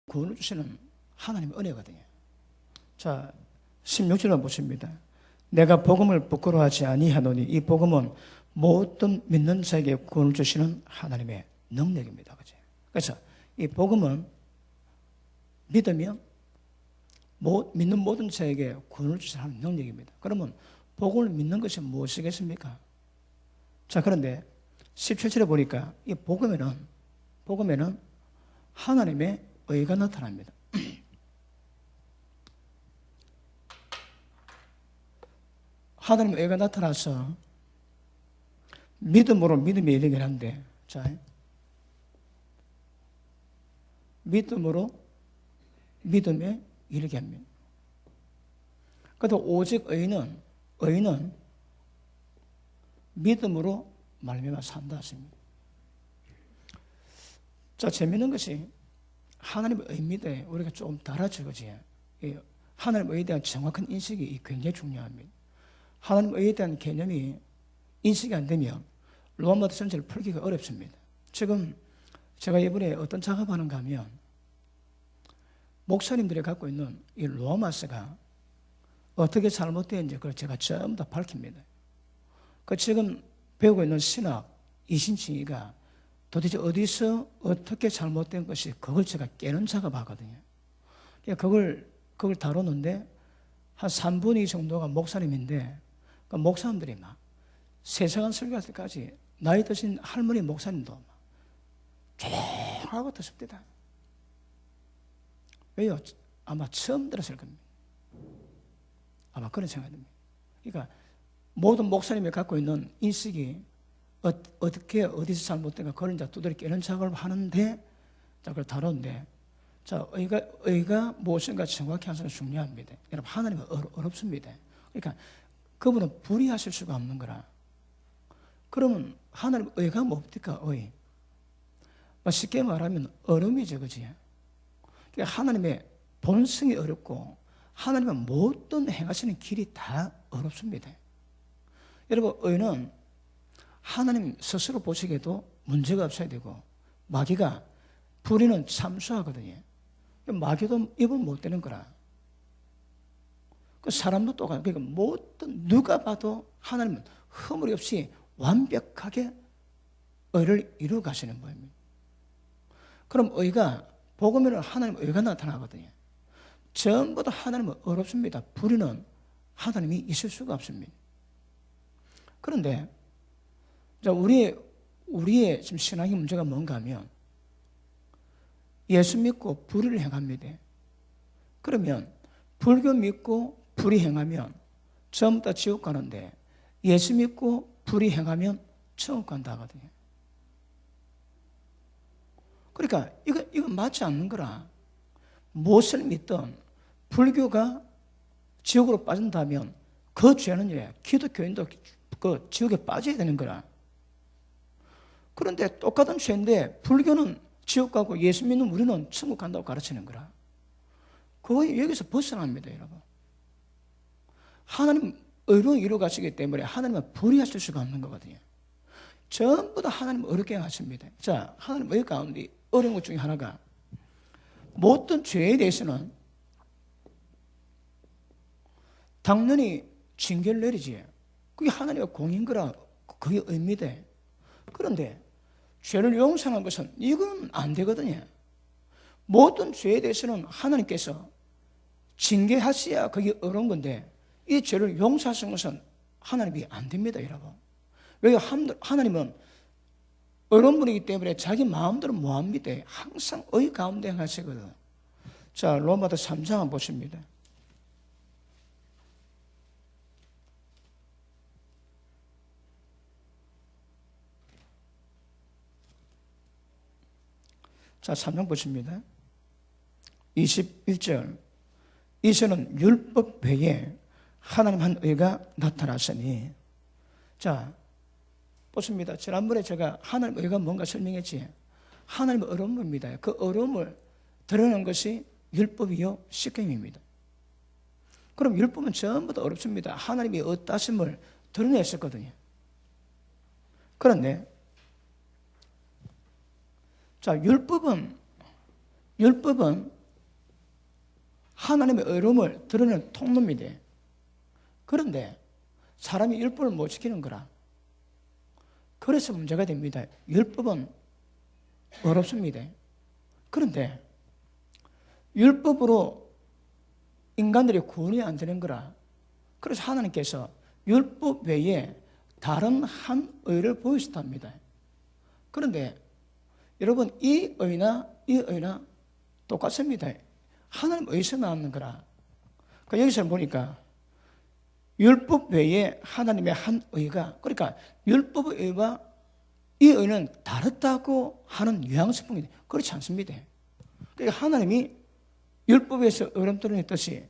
구원을 주시는 하나님의 은혜거든요. 자, 16절을 보십니다. 내가 복음을 부끄러워하지 아니하노니 이 복음은 모든 믿는 자에게 구원을 주시는 하나님의 능력입니다. 그죠? 그래서 이 복음은 믿으면 믿는 모든 자에게 구원을 주시는 하나님의 능력입니다. 그러면 복음을 믿는 것이 무엇이겠습니까? 자, 그런데 17절에 보니까 이 복음에는 하나님의 의가 나타납니다. 하나님의 의가 나타나서 믿음으로 믿음에 이르긴 한데, 자, 믿음으로 믿음에 이르게 합니다. 그래도 오직 의인은 믿음으로 말미암아 산다 하십니다. 자, 재미있는 것이 하나님의 의입니다. 우리가 조금 달라져 그지. 하나님의 의에 대한 정확한 인식이 굉장히 중요합니다. 하나님의 의에 대한 개념이 인식이 안 되면 로마서 전체를 풀기가 어렵습니다. 지금 제가 이번에 어떤 작업하는가 하면 목사님들이 갖고 있는 이 로마서가 어떻게 잘못되었는지 그걸 제가 전부 다 밝힙니다. 그 지금 배우고 있는 신학 이신칭의가 도대체 어디서 어떻게 잘못된 것이 그걸 제가 깨는 작업하거든요. 그걸 다루는데 한 3분의 2 정도가 목사님인데 그 목사님들이 막 3시간 설교할 때까지 나이 드신 할머니 목사님도 막 조용하고 듣습니다. 왜요? 아마 처음 들었을 겁니다. 아마 그런 생각이 듭니다. 그러니까 모든 목사님이 갖고 있는 인식이 어떻게 어디서 잘못된가 그런 이제 두드려 깨는 작업을 하는데 자 그걸 다루는데 자 의가 무엇인가 정확히 하는 것이 중요합니다. 여러분 하나님은 어렵습니다. 그러니까 그분은 불의하실 수가 없는 거라. 그러면 하나님 의가 뭡니까? 의. 쉽게 말하면 얼음이죠, 그지? 그러니까 하나님의 본성이 어렵고 하나님은 모든 행하시는 길이 다 어렵습니다. 여러분 의는 하나님 스스로 보시기에도 문제가 없어야 되고 마귀가 불의는 참수하거든요. 마귀도 입을 못 대는 거라. 그 사람도 똑같아요. 그러니까 모든 누가 봐도 하나님은 허물이 없이 완벽하게 의를 이루어 가시는 거입니다. 그럼 의가 복음에는 하나님의 의가 나타나거든요. 전부 다 하나님은 어렵습니다. 불의는 하나님이 있을 수가 없습니다. 그런데 우리의 지금 신앙의 문제가 뭔가 하면 예수 믿고 불의를 행합니다. 그러면 불교 믿고 불의 행하면 전부 다 지옥 가는데 예수 믿고 불의 행하면 천국 간다 하거든요. 그러니까 이거 맞지 않는 거라. 무엇을 믿든 불교가 지옥으로 빠진다면 그 죄는 기독교인도 그 지옥에 빠져야 되는 거라. 그런데 똑같은 죄인데 불교는 지옥 가고 예수 믿는 우리는 천국 간다고 가르치는 거라. 거의 여기서 벗어납니다, 여러분. 하나님 의로 이루어 가시기 때문에 하나님은 불의하실 수가 없는 거거든요. 전부 다 하나님 어렵게 하십니다. 자, 하나님 의 가운데 어려운 것 중에 하나가 모든 죄에 대해서는 당연히 징계를 내리지. 그게 하나님의 공인 거라 그게 의미다. 그런데 죄를 용서하는 것은 이건 안 되거든요. 모든 죄에 대해서는 하나님께서 징계하셔야 그게 어려운 건데 이 죄를 용서하시는 것은 하나님이 안 됩니다, 여러분. 왜 하나님은 어려운 분이기 때문에 자기 마음대로 못 합니다. 항상 의 가운데 하시거든. 자, 로마서 3장 한번 보십니다. 자, 3장 보십니다. 21절. 이제는 율법 외에 하나님 한 의가 나타났으니. 자, 보십니다. 지난번에 제가 하나님 의가 뭔가 설명했지. 하나님의 어려움입니다. 그 어려움을 드러내는 것이 율법이요 십계명입니다. 그럼 율법은 전부 다 어렵습니다. 하나님이 어떠하심을 드러냈었거든요. 그런데 자, 율법은 하나님의 의로움을 드러내는 통로입니다. 그런데 사람이 율법을 못 지키는 거라. 그래서 문제가 됩니다. 율법은 어렵습니다. 그런데 율법으로 인간들이 구원이 안 되는 거라. 그래서 하나님께서 율법 외에 다른 한 의를 보이셨답니다. 그런데 여러분, 이 의나 똑같습니다. 하나님 의에서 나오는 거라. 그러니까 여기서 보니까 율법 외에 하나님의 한 의가, 그러니까 율법의 의와 이 의는 다르다고 하는 뉘앙스뿐입니다. 그렇지 않습니다. 그러니까 하나님이 율법에서 의를 드러냈듯이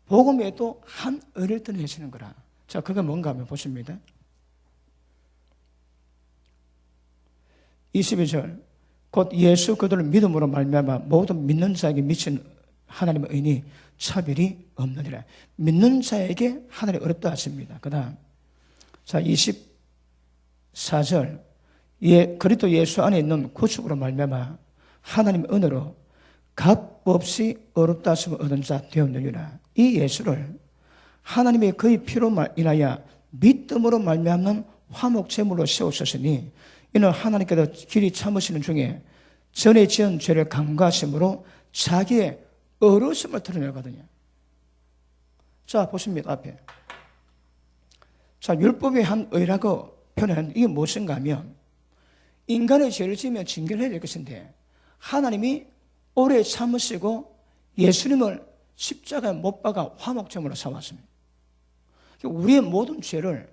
복음에도 한 의를 드러내시는 거라. 자, 그게 뭔가 하면 보십니다. 22절, 곧 예수 그들을 믿음으로 말미암아 모든 믿는 자에게 미친 하나님의 의니 차별이 없느니라. 믿는 자에게 하나님이 어렵다 하십니다. 그 다음, 자, 24절, 그리스도 예수 안에 있는 구축으로 말미암아 하나님의 은혜로 값없이 어렵다 하심을 얻은 자 되었느니라. 이 예수를 하나님의 그의 피로 인하여 믿음으로 말미암는 화목제물로 세우셨으니 이는 하나님께서 길이 참으시는 중에 전에 지은 죄를 간과하심으로 자기의 어려움을 드러내거든요. 자, 보십니다. 앞에. 자, 율법의 한 의라고 표현하는 이게 무엇인가 하면 인간의 죄를 지으면 징계를 해야 될 것인데 하나님이 오래 참으시고 예수님을 십자가에 못 박아 화목제물로 삼았습니다. 우리의 모든 죄를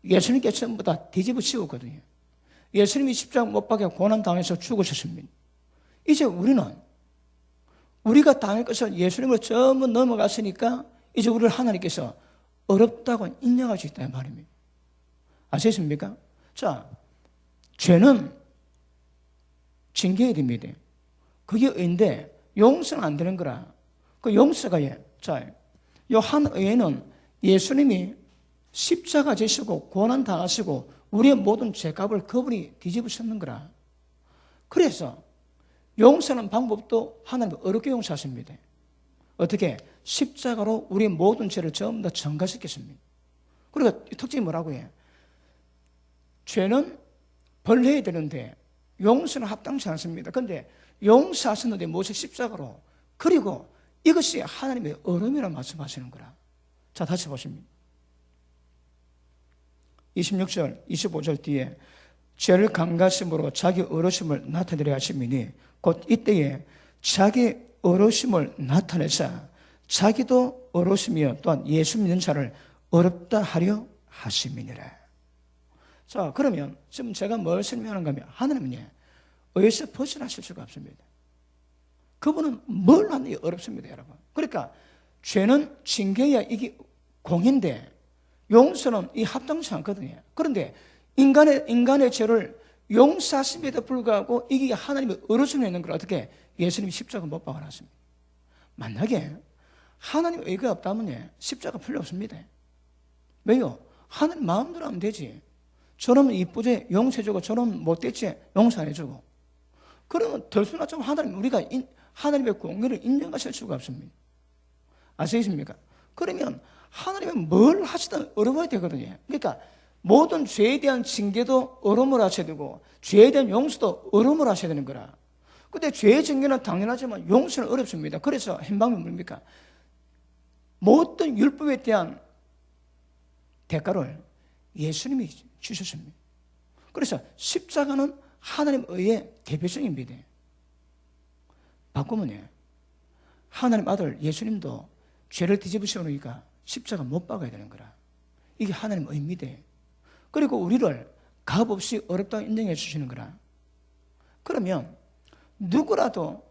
예수님께 전부 다 뒤집어 씌웠거든요. 예수님이 십자가 못 박아 고난당해서 죽으셨습니다. 이제 우리가 당할 것을 예수님을 전부 넘어갔으니까 이제 우리를 하나님께서 어렵다고 인정할 수 있다는 말입니다. 아시겠습니까? 자, 죄는 징계해야 됩니다. 그게 의인데 용서는 안 되는 거라. 그 용서가 자, 요 한 의에는 예수님이 십자가 지시고 고난 당하시고 우리의 모든 죄값을 그분이 뒤집으셨는 거라. 그래서 용서하는 방법도 하나님 어렵게 용서하십니다. 어떻게? 십자가로 우리의 모든 죄를 전부 다 전가시켰습니다. 그러니까 특징이 뭐라고 해요? 죄는 벌해야 되는데 용서는 합당치 않습니다. 그런데 용서하셨는데 무엇이 십자가로. 그리고 이것이 하나님의 어려움이라고 말씀하시는 거라. 자, 다시 보십니다. 26절, 25절 뒤에 죄를 강가심으로 자기 어려심을 나타내려 하심이니 곧 이때에 자기 어려심을 나타내사 자기도 어려심이여 또한 예수 믿는 자를 어렵다 하려 하심이니라. 자, 그러면 지금 제가 뭘 설명하는가 하면 하나님은 의에서 벗어나실 수가 없습니다. 그분은 뭘 하는 게 어렵습니다, 여러분. 그러니까 죄는 징계야 이게 공인데 용서는 이 합당치 않거든요. 그런데 인간의 죄를 용서하심에도 불구하고 이게 하나님의 어려움이 있는 걸 어떻게 예수님이 십자가 못 박아놨습니다. 만약에 하나님의 의가 없다면 십자가 필요 없습니다. 왜요? 하나님 마음대로 하면 되지. 저놈 이쁘지 용서해주고 저놈 못됐지 용서 안 해주고. 그러면 들수나처럼 우리가 하나님의 공의를 인정하실 수가 없습니다. 아시겠습니까? 그러면 하나님은 뭘 하시든 어려워야 되거든요. 그러니까 모든 죄에 대한 징계도 어려움을 하셔야 되고 죄에 대한 용서도 어려움을 하셔야 되는 거라. 근데 죄의 징계는 당연하지만 용서는 어렵습니다. 그래서 행방이 뭡니까? 모든 율법에 대한 대가를 예수님이 주셨습니다. 그래서 십자가는 하나님 의의 대표성입니다. 바꾸면요, 하나님 아들 예수님도 죄를 뒤집으시고 놓으니까 십자가 못 박아야 되는 거라. 이게 하나님 의입니다. 그리고 우리를 값없이 어렵다고 인정해 주시는 거라. 그러면 누구라도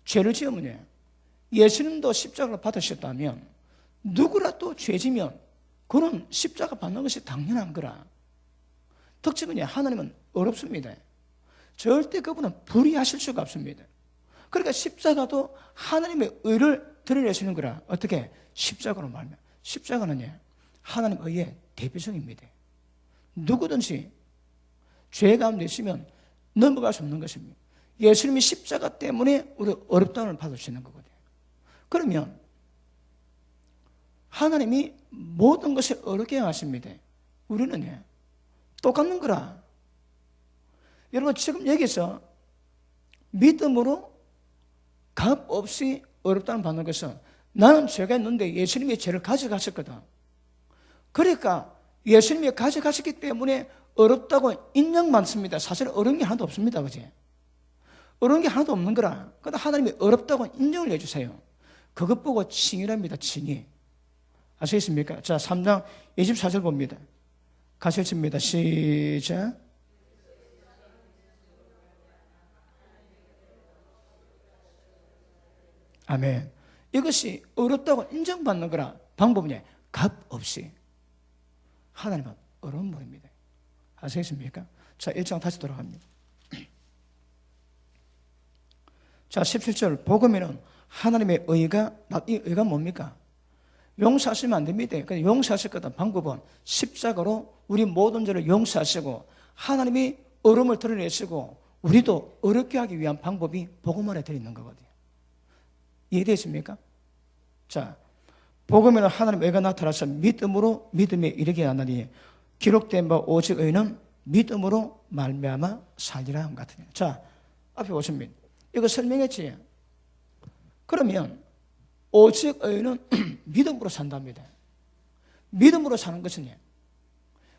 죄를 지으면요, 예수님도 십자가를 받으셨다면 누구라도 죄 지면 그는 십자가 받는 것이 당연한 거라. 특징은 하나님은 어렵습니다. 절대 그분은 불의하실 수가 없습니다. 그러니까 십자가도 하나님의 의를 드러내시는 거라. 어떻게? 십자가로 말하면. 십자가는 하나님 의의 대표성입니다. 누구든지 죄 가운데 있으면 넘어갈 수 없는 것입니다. 예수님이 십자가 때문에 우리 어렵다움을 받을 수 있는 거거든요. 그러면 하나님이 모든 것을 어렵게 하십니다. 우리는 똑같은 거라. 여러분 지금 여기서 믿음으로 값 없이 어렵다는 받는 것은 나는 죄가 있는데 예수님이 죄를 가져가셨거든. 그러니까 예수님이 가져가셨기 때문에 어렵다고 인정 많습니다. 사실 어려운 게 하나도 없습니다. 그지? 어려운 게 하나도 없는 거라. 그러다 하나님이 어렵다고 인정을 해주세요. 그것 보고 칭의랍니다. 칭의. 아시겠습니까? 자, 3장 24절 봅니다. 가셨습니다. 시작. 아멘. 이것이 어렵다고 인정받는 거라. 방법은 값 없이. 하나님은 어려운 분입니다. 아시겠습니까? 자, 1장 다시 돌아갑니다. 자, 17절. 복음에는 하나님의 의가, 이 의가 뭡니까? 용서하시면 안 됩니다. 용서하실 거다. 방법은 십자가로 우리 모든 죄를 용서하시고 하나님이 어려움을 드러내시고 우리도 어렵게 하기 위한 방법이 복음 안에 들어있는 거거든요. 이해되십니까? 자, 복음에는 하나님의 의가 나타나서 믿음으로 믿음에 이르게 하나니 기록된 바 오직 의는 믿음으로 말미암아 살리라 한 같으니. 자, 앞에 보십니다. 이거 설명했지? 그러면 오직 의는 믿음으로 산답니다. 믿음으로 사는 것은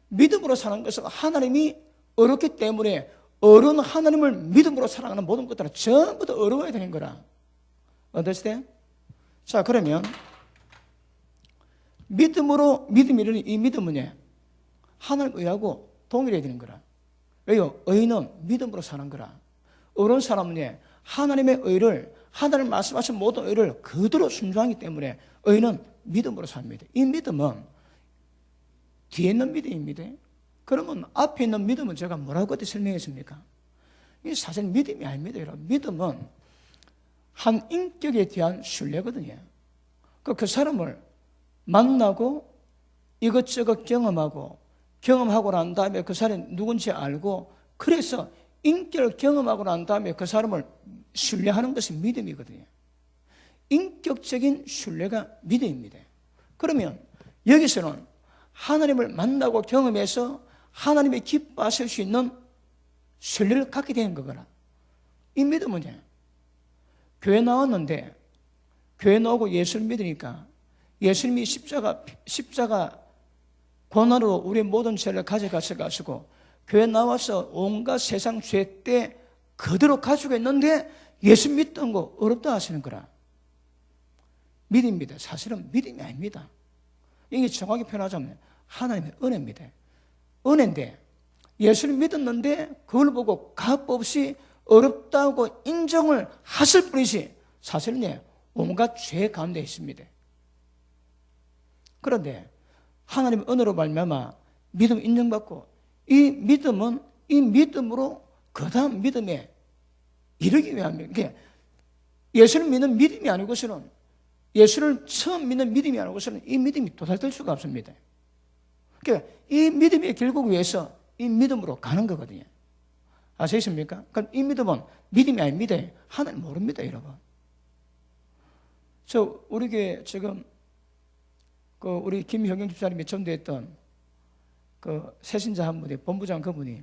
믿음으로 사는 것은 하나님이 어렵기 때문에 어려운 하나님을 믿음으로 살아가는 모든 것들은 전부 다 어려워야 되는 거라. 어떠세요? 자, 그러면 믿음으로 믿음이 이르는 이 믿음은 하나님 의하고 동일해야 되는 거라. 왜요? 의는 믿음으로 사는 거라. 어려운 사람은 하나님의 의를, 하나님 말씀하신 모든 의를 그대로 순종하기 때문에 의는 믿음으로 삽니다. 이 믿음은 뒤에 있는 믿음입니다. 그러면 앞에 있는 믿음은 제가 뭐라고 그때 설명했습니까? 이게 사실 믿음이 아닙니다. 여러분. 믿음은 한 인격에 대한 신뢰거든요. 그 사람을 만나고 이것저것 경험하고 난 다음에 그 사람이 누군지 알고 그래서 인격을 경험하고 난 다음에 그 사람을 신뢰하는 것이 믿음이거든요. 인격적인 신뢰가 믿음입니다. 그러면 여기서는 하나님을 만나고 경험해서 하나님이 기뻐하실 수 있는 신뢰를 갖게 되는 거거라. 이 믿음은 교회 나왔는데 교회 나오고 예수를 믿으니까 예수님이 십자가 고난으로 우리의 모든 죄를 가져가셔가지고 교회 나와서 온갖 세상 죄 때 그대로 가지고 있는데 예수 믿던 거 어렵다 하시는 거라. 믿음입니다. 사실은 믿음이 아닙니다. 이게 정확히 표현하자면 하나님의 은혜입니다. 은혜인데 예수를 믿었는데 그걸 보고 값 없이 어렵다고 인정을 하실 뿐이지 사실은 온갖 죄 가운데 있습니다. 그런데 하나님의 은혜로 말미암아 믿음 인정받고 이 믿음으로 그 다음 믿음에 이르기 위함입니다. 예수를 믿는 믿음이 아니고서는 예수를 처음 믿는 믿음이 아니고서는 이 믿음이 도달될 수가 없습니다. 그러니까 이 믿음의 결국 위해서 이 믿음으로 가는 거거든요. 아시겠습니까? 그럼 이 믿음은 믿음이 아닙니다. 하나님 모릅니다, 여러분. 우리 교회 지금 우리 김형경 집사님이 전도했던 새신자 한 분이 본부장 그분이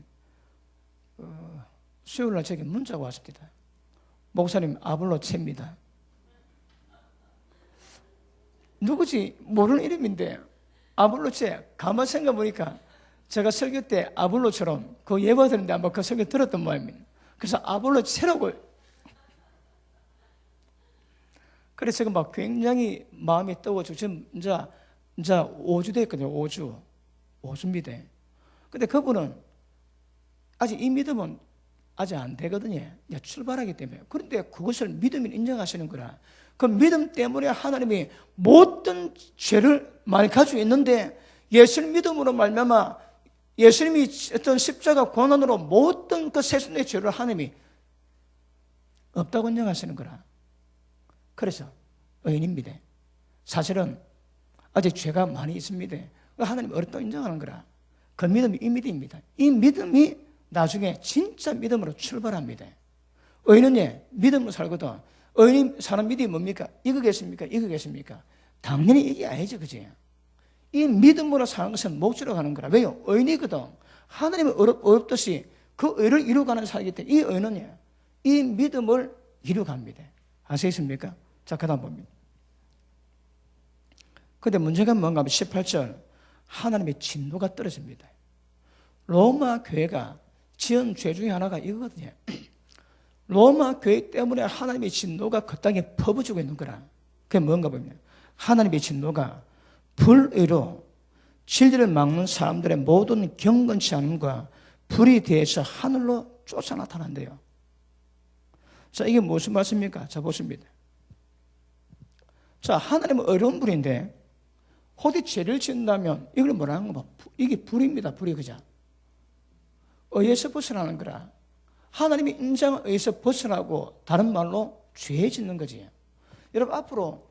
수요일날 저에게 문자가 왔습니다. 목사님 아볼로체입니다. 누구지 모르는 이름인데 아볼로체 가만 생각해 보니까 제가 설교 때 아볼로처럼 그 예화 드렸는데 아마 그 설교 들었던 모양입니다. 그래서 아볼로체라고 그래서 제가 막 굉장히 마음이 떠가지고 지금 이제 5주 됐거든요. 5주입니다. 근데 그분은 아직 이 믿음은 아직 안 되거든요. 출발하기 때문에. 그런데 그것을 믿음을 인정하시는 거라. 그 믿음 때문에 하나님이 모든 죄를 많이 가지고 있는데 예수를 믿음으로 말미암아 예수님이 어떤 십자가 고난으로 모든 그 세상의 죄를 하나님이 없다고 인정하시는 거라. 그래서 의인입니다. 사실은 아직 죄가 많이 있습니다. 하나님 어렵다고 인정하는 거라. 그 믿음이 이 믿음입니다. 이 믿음이 나중에 진짜 믿음으로 출발합니다. 의인은 믿음으로 살거든. 의인이 사는 믿음이 뭡니까? 이거겠습니까? 당연히 이게 아니죠, 그지? 이 믿음으로 사는 것은 목적으로 가는 거라. 왜요? 의인이거든. 하나님이 어렵듯이 그 의를 이루어가는 사이기 때문에 이 의는요, 이 믿음을 이루어갑니다. 아시겠습니까? 자, 그 다음 봅니다. 근데 문제가 뭔가 하면 18절, 하나님의 진노가 떨어집니다. 로마 교회가 지은 죄 중에 하나가 이거거든요. 로마 교회 때문에 하나님의 진노가 그 땅에 퍼부어지고 있는 거라. 그게 뭔가 보면 하나님의 진노가 불의로 진리를 막는 사람들의 모든 경건치 않음과 불이 대해서 하늘로 쫓아 나타난대요. 자, 이게 무슨 말씀입니까? 자, 보십니다. 자, 하나님은 어려운 불인데 혹시 죄를 지은다면 이걸 뭐라는 거 봐. 이게 불입니다. 불이 그죠? 의에서 벗어나는 거라. 하나님이 인정한 의에서 벗어나고 다른 말로 죄 짓는 거지. 여러분 앞으로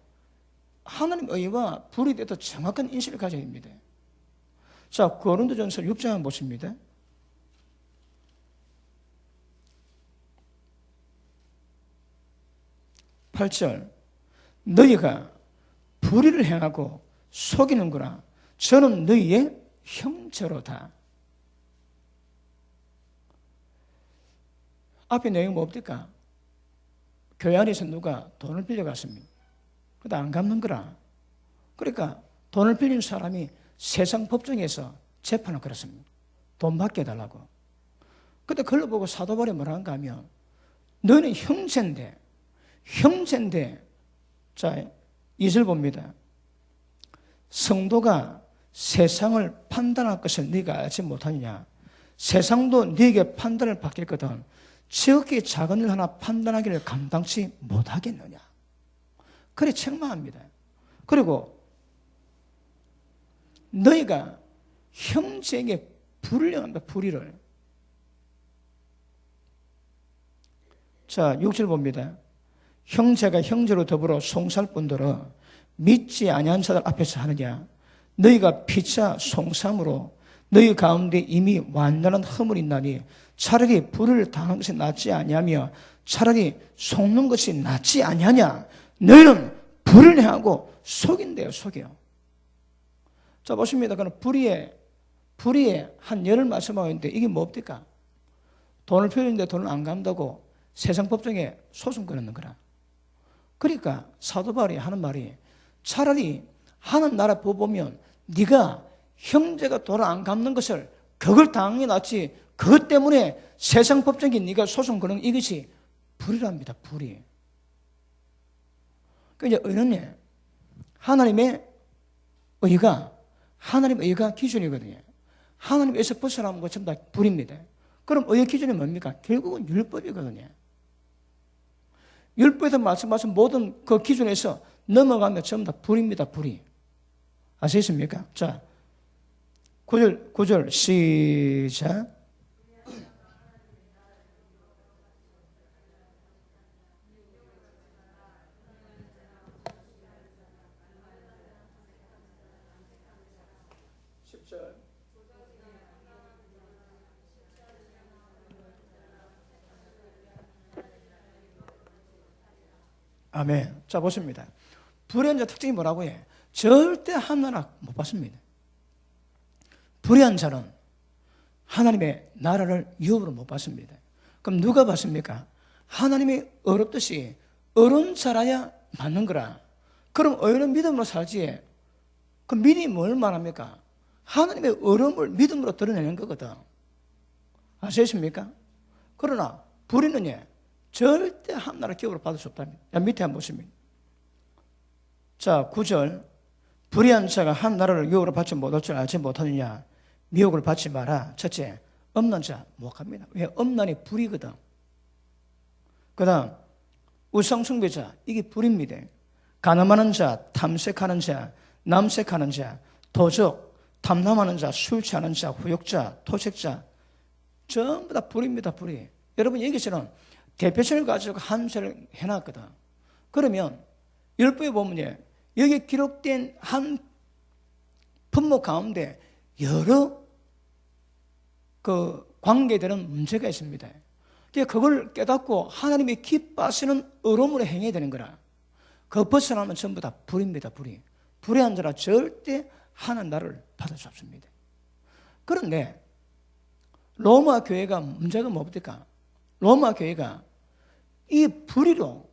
하나님 의와 불에 대해서 정확한 인식을 가져야 됩니다. 자, 고린도전서 6장 보십니다. 8절, 너희가 불의를 행하고 속이는구나. 저는 너희의 형제로다. 앞에 내용이 뭡니까? 교회 안에서 누가 돈을 빌려갔습니다. 그래도 안 갚는 거라. 그러니까 돈을 빌린 사람이 세상 법정에서 재판을 걸었습니다. 돈 받게 해달라고. 그때 그걸 보고 사도 바울이 뭐라는가 하면 너희는 형제인데 자, 2절 봅니다. 성도가 세상을 판단할 것을 네가 알지 못하느냐. 세상도 네게 판단을 받겠거든 지극히 작은 일 하나 판단하기를 감당치 못하겠느냐. 그래 책망합니다. 그리고 너희가 형제에게 불의를 행한다. 불의를. 자, 6절 봅니다. 형제가 형제로 더불어 송사할 뿐더러 믿지 아니한 자들 앞에서 하느냐. 너희가 피차 송삼으로 너희 가운데 이미 완전한 허물이 있나니 차라리 불을 당하는 것이 낫지 아니하며 차라리 속는 것이 낫지 아니하냐. 너희는 불을 행하고 속인대요. 속여. 자, 보십니다. 그럼 불의에 한 열을 말씀하고 있는데 이게 뭡니까? 돈을 빌리는데 돈을 안 갚는다고 세상 법정에 소송 걸는 거라. 그러니까 사도 바울이 하는 말이 차라리 하는 나라 법 보면 네가 형제가 돈을 안 갚는 것을 그걸 당하는 게 낫지 그것 때문에 세상 법정에 네가 소송 거는 이것이 불의랍니다. 불의. 그러니까 의는 하나님의 의가 기준이거든요. 하나님에서 벗어나는 것 전부 다 불입니다. 그럼 의의 기준이 뭡니까? 결국은 율법이거든요. 율법에서 말씀하신 모든 그 기준에서 넘어가면 전부 다 불입니다. 불이. 아시겠습니까? 자, 9절 시작. 아멘. 자, 보십니다. 불의한 자 특징이 뭐라고 해? 절대 하나나 못 받습니다. 불의한 자는 하나님의 나라를 유업으로 못 받습니다. 그럼 누가 받습니까? 하나님이 어렵듯이 어려운 자라야 맞는 거라. 그럼 어려운 믿음으로 살지. 그 믿음이 뭘 말합니까? 하나님의 어려움을 믿음으로 드러내는 거거든. 아시겠습니까? 그러나 불의는 절대 하나를 기업으로 받을 수 없답니다. 밑에 한번 보시면. 자, 9절. 불의한 자가 한 나라를 유업으로 받지 못할 줄 알지 못하느냐. 미혹을 받지 마라. 첫째, 없는 자 모독합니다. 왜? 없나니 불이거든. 그 다음, 우상숭배자. 이게 불입니다. 간음하는 자, 탐색하는 자, 남색하는 자, 도적, 탐남하는 자, 술 취하는 자, 후욕자, 토색자. 전부 다 불입니다. 불이. 여러분 여기서는 대표성을 가지고 한세를 해놨거든. 그러면 율법에 보면 여기 기록된 한 품목 가운데 여러 그 관계되는 문제가 있습니다. 그걸 깨닫고 하나님이 기뻐하시는 어려움으로 행해야 되는 거라. 그 벗어나면 전부 다 불입니다. 불이. 불의한 자라 절대 하나님 나라를 받을 수 없습니다. 그런데 로마 교회가 문제가 뭡니까? 로마 교회가 이 불의로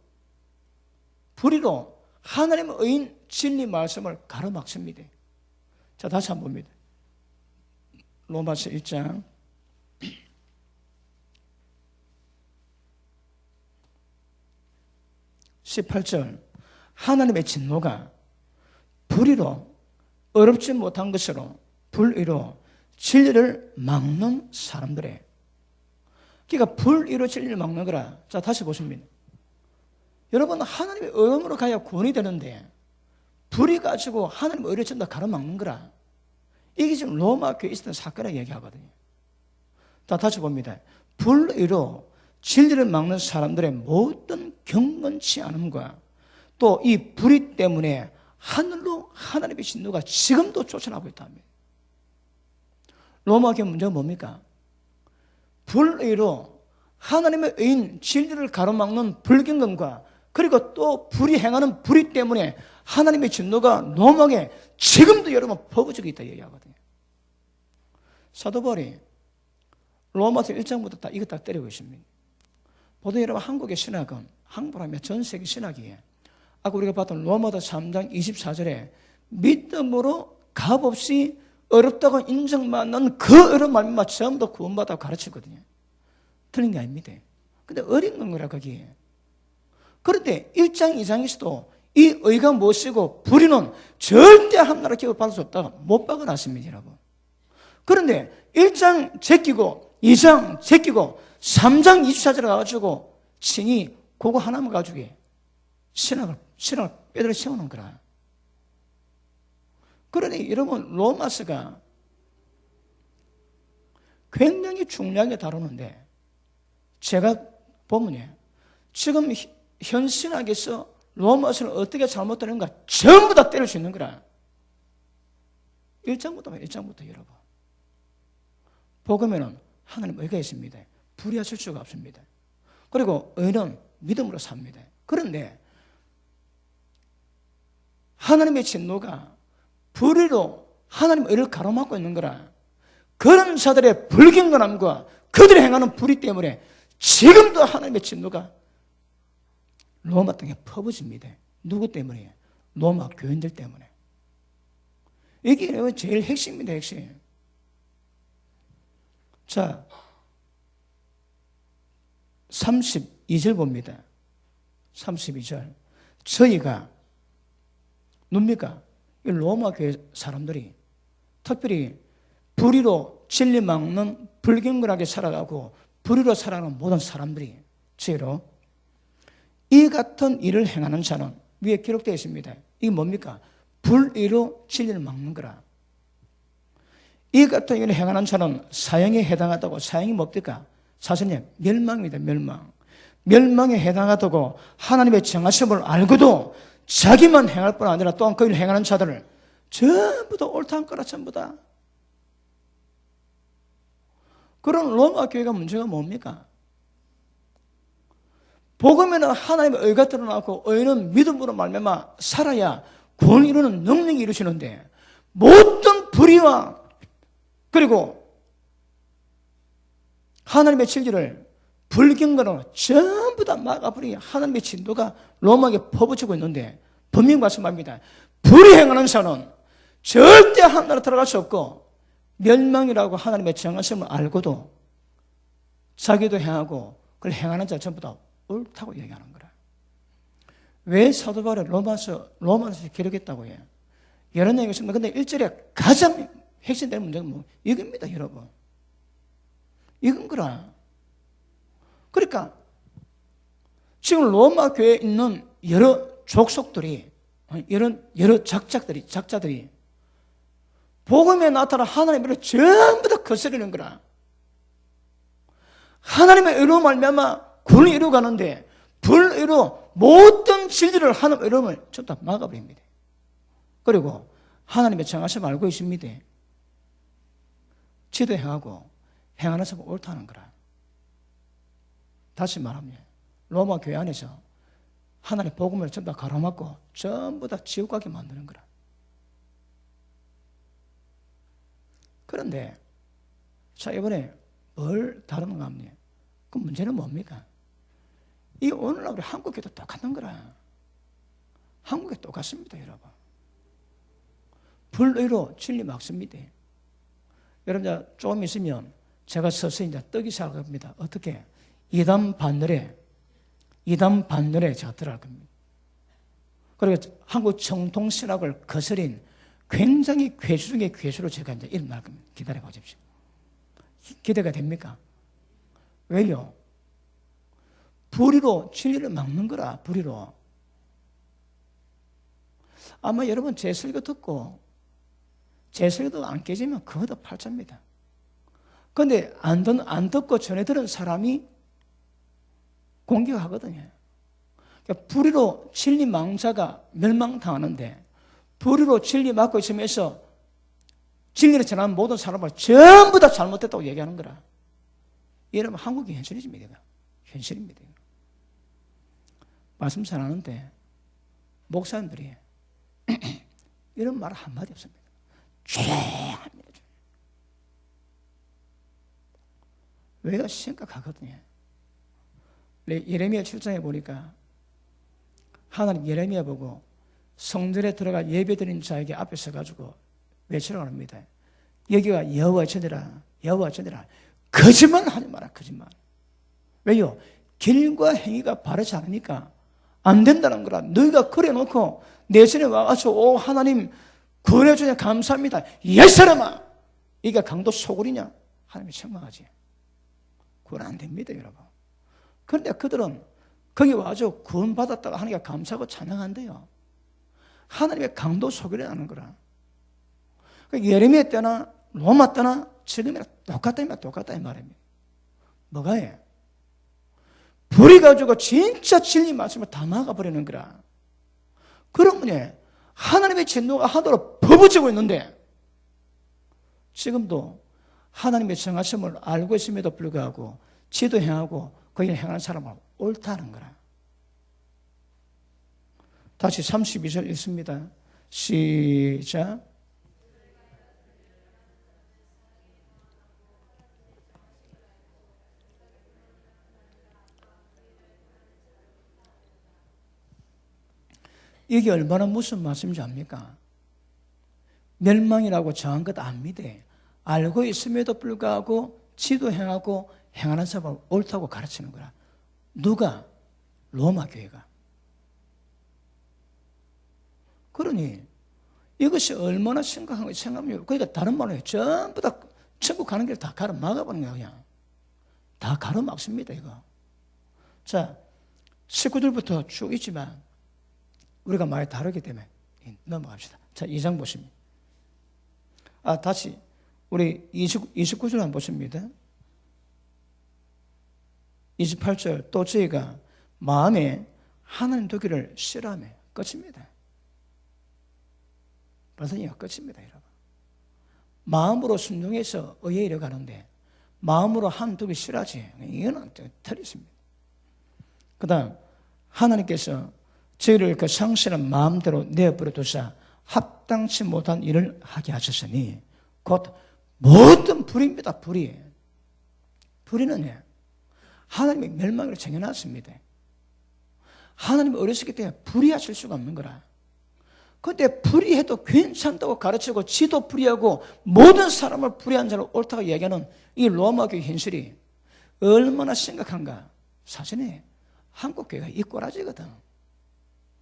하나님의 의인 진리 말씀을 가로막습니다. 자, 다시 한번 봅니다. 로마서 1장 18절 하나님의 진노가 불의로 어렵지 못한 것으로 불의로 진리를 막는 사람들의, 그러니까 불의로 진리를 막는 거라. 자, 다시 보십니다. 여러분, 하나님의 의로움으로 가야 구원이 되는데 불의 가지고 하나님의 의를 전부 다 가로막는 거라. 이게 지금 로마 교회에 있었던 사건을 얘기하거든요. 자, 다시 봅니다. 불의로 진리를 막는 사람들의 모든 경건치 않음과 또 이 불의 때문에 하늘로 하나님의 진노가 지금도 쫓아나고 있답니다. 로마 교회 문제가 뭡니까? 불의로 하나님의 의인 진리를 가로막는 불경건과 그리고 또 불의 행하는 불의 때문에 하나님의 진노가 로마에 지금도 여러분 퍼부어지고 있다 얘기하거든요. 사도 바울이 로마서 1장부터 이거 딱 때리고 있습니다. 보통 여러분 한국의 신학은, 한국하면 전 세계 신학이에요. 아까 우리가 봤던 로마서 3장 24절에 믿음으로 값없이 어렵다고 인정받는 그 어려운 말만 전부 다 구원받다고 가르치거든요. 틀린 게 아닙니다. 근데 어린 건 거라 거기에. 그런데 1장 2장에서도 이 의가 무엇이고 불의는 절대 한나라 기업을 받을 수 없다가 못 박아놨습니다, 여러분. 그런데 1장 제끼고 2장 제끼고 3장 24절에 가가지고 친히 그거 하나만 가지고 신학을 빼들어 세우는 거라. 그러니 여러분 로마서가 굉장히 중요하게 다루는데 제가 보면요, 지금 현 신학에서 로마서는 어떻게 잘못되는가 전부 다 때릴 수 있는 거라. 1장부터 여러분. 복음에는 하나님 의가 있습니다. 불의하실 수가 없습니다. 그리고 의는 믿음으로 삽니다. 그런데 하나님의 진노가 불의로 하나님의 의를 가로막고 있는 거라. 그런 자들의 불경건함과 그들이 행하는 불의 때문에 지금도 하나님의 진노가 로마 땅에 퍼부집니다. 누구 때문이에요? 로마 교인들 때문에. 이게 제일 핵심입니다, 핵심. 자, 32절 봅니다. 32절. 저희가 뭡니까? 이 로마 교회 사람들이 특별히 불의로 진리 막는 불경건하게 살아가고 불의로 살아가는 모든 사람들이 저희로 이 같은 일을 행하는 자는 위에 기록되어 있습니다. 이게 뭡니까? 불의로 진리를 막는 거라. 이 같은 일을 행하는 자는 사형에 해당하다고. 사형이 뭡니까? 사실은 멸망입니다. 멸망에 해당하다고 하나님의 정하심을 알고도 자기만 행할 뿐 아니라 또한 그 일을 행하는 자들을 전부 다 옳다는 거라. 전부 다. 그런 로마 교회가 문제가 뭡니까? 복음에는 하나님의 의가 드러나고 의는 믿음으로 말미암아 살아야 구원을 이루는 능력이 이루시는데 모든 불의와 그리고 하나님의 진리를 불경건으로 전부 다 막아버리게 하나님의 진도가 로마에 퍼부치고 있는데 분명히 말씀합니다. 불의 행하는 자는 절대 하나로 들어갈 수 없고 멸망이라고 하나님의 정하심을 알고도 자기도 행하고 그걸 행하는 자 전부 다 옳다고 얘기하는 거라. 왜 사도 바울이 로마서 기록했다고 해요? 여러 내용이 있습니다. 근데 1절에 가장 핵심되는 문제가 이겁니다, 여러분. 이건 거라. 그러니까 지금 로마 교회에 있는 여러 족속들이, 여러 작자들이 복음에 나타난 하나님을 전부 다 거스르는 거라. 하나님의 의로 말미암아 구원을 이루어가는데 불의로 모든 진리를 하나님의 의로움을 전부 다 막아버립니다. 그리고 하나님의 정하심 알고 있습니다. 지도 행하고 행하는 사람은 옳다는 거라. 다시 말하면 로마 교회 안에서 하나님의 복음을 전부 다 가로막고 전부 다 지옥 가게 만드는 거라. 그런데 자, 이번에 뭘 다루는가 하면 그 문제는 뭡니까? 이 오늘날 우리 한국에도 똑같은 거라. 한국에 똑같습니다, 여러분. 불의로 진리 막습니다. 여러분, 조금 있으면 제가 서서히 이제 떡이 시작할 겁니다. 어떻게? 이단 반열에 제가 들어갈 겁니다. 그리고 한국 정통신학을 거스린 굉장히 괴수 중의 괴수로 제가 이제 일어날 겁니다. 기다려 보십시오. 기대가 됩니까? 왜요? 불의로 진리를 막는 거라, 불의로. 아마 여러분 제 설교 듣고 제 설교도 안 깨지면 그것도 팔자입니다. 그런데 안 듣고 전해 들은 사람이 공격하거든요. 그러니까 불의로 진리 망자가 멸망당하는데 불의로 진리 막고 있으면서 진리를 전하는 모든 사람을 전부 다 잘못됐다고 얘기하는 거라. 이러면 한국의 현실입니다. 현실입니다. 말씀 잘하는데 목사님들이 이런 말 한마디 없습니다. 조용합니다. 왜가 심각하거든요. 예레미야 7장에 보니까 하나님 예레미야 보고 성전에 들어가 예배드린 자에게 앞에 서가지고 외치라고 합니다. 여기가 여호와의 전이라, 여호와의 전이라. 거짓말 하지 마라, 거짓말. 왜요? 길과 행위가 바르지 않으니까 안 된다는 거라. 너희가 그래 놓고 내 전에 와가지고 오 하나님 구원해주냐 감사합니다. 이 사람아, 이게 강도 소굴이냐? 하나님이 책망하지. 구원 안 됩니다, 여러분. 그런데 그들은 거기 와서 구원받았다고 하나님께 감사하고 찬양한대요. 하나님의 강도 소굴이라는 거라. 예레미야 때나 로마 때나 지금이랑 똑같다 이 말입니다. 뭐가 해? 불이 가지고 진짜 진리 말씀을 다 막아버리는 거라. 그러면 하나님의 진노가 하도록 퍼부치고 있는데 지금도 하나님의 정하심을 알고 있음에도 불구하고 지도 행하고 거기를 행하는 사람은 옳다는 거라. 다시 32절 읽습니다. 시작. 이게 얼마나 무슨 말씀인지 압니까? 멸망이라고 정한 것 압니다. 알고 있음에도 불구하고 지도 행하고 행하는 사람을 옳다고 가르치는 거라. 누가? 로마 교회가. 그러니 이것이 얼마나 심각한 건지 생각하면, 그러니까 다른 말로 전부 다 천국 가는 길 다 가로막아버리는 거야, 그냥. 다 가로막습니다, 이거. 자, 19절부터 쭉 있지만 우리가 많이 다르기 때문에 넘어갑시다. 자, 2장 보십니다. 다시 우리 29절 한번 보십니다. 28절, 또 저희가 마음에 하나님 두기를 싫어하며 끝입니다. 벌써 이거 끝입니다, 여러분. 마음으로 순종해서 의에 이르가는데 마음으로 하나님 두기 싫어하지. 이거는 틀렸습니다. 그 다음 하나님께서 저희를 그 상실한 마음대로 내어버려 두사 합당치 못한 일을 하게 하셨으니 곧 모든 불의입니다. 불의는 하나님의 멸망을 정해놨습니다. 하나님이 어렸기 때문에 불의하실 수가 없는 거라. 그런데 불의해도 괜찮다고 가르치고 지도 불의하고 모든 사람을 불의한 자를 옳다고 얘기하는 이 로마교회 현실이 얼마나 심각한가. 사실은 한국교회가 이 꼬라지거든.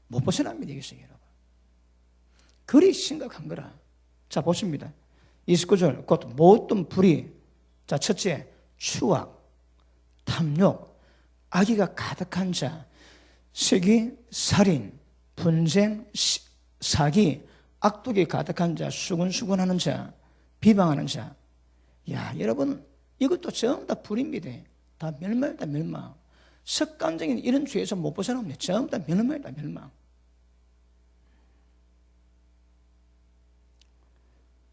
못 벗어납니다, 이것이 여러분. 그리 심각한 거라. 자, 보십니다. 29절, 곧 모든 불의. 자, 첫째, 추악, 탐욕, 악의가 가득한 자, 시기, 살인, 분쟁, 사기, 악독이 가득한 자, 수군수군하는 자, 비방하는 자. 야, 여러분, 이것도 전부 다 불입니다. 다 멸망이다, 멸망. 습관적인 이런 죄에서 못 벗어나면 전부 다 멸망이다, 멸망.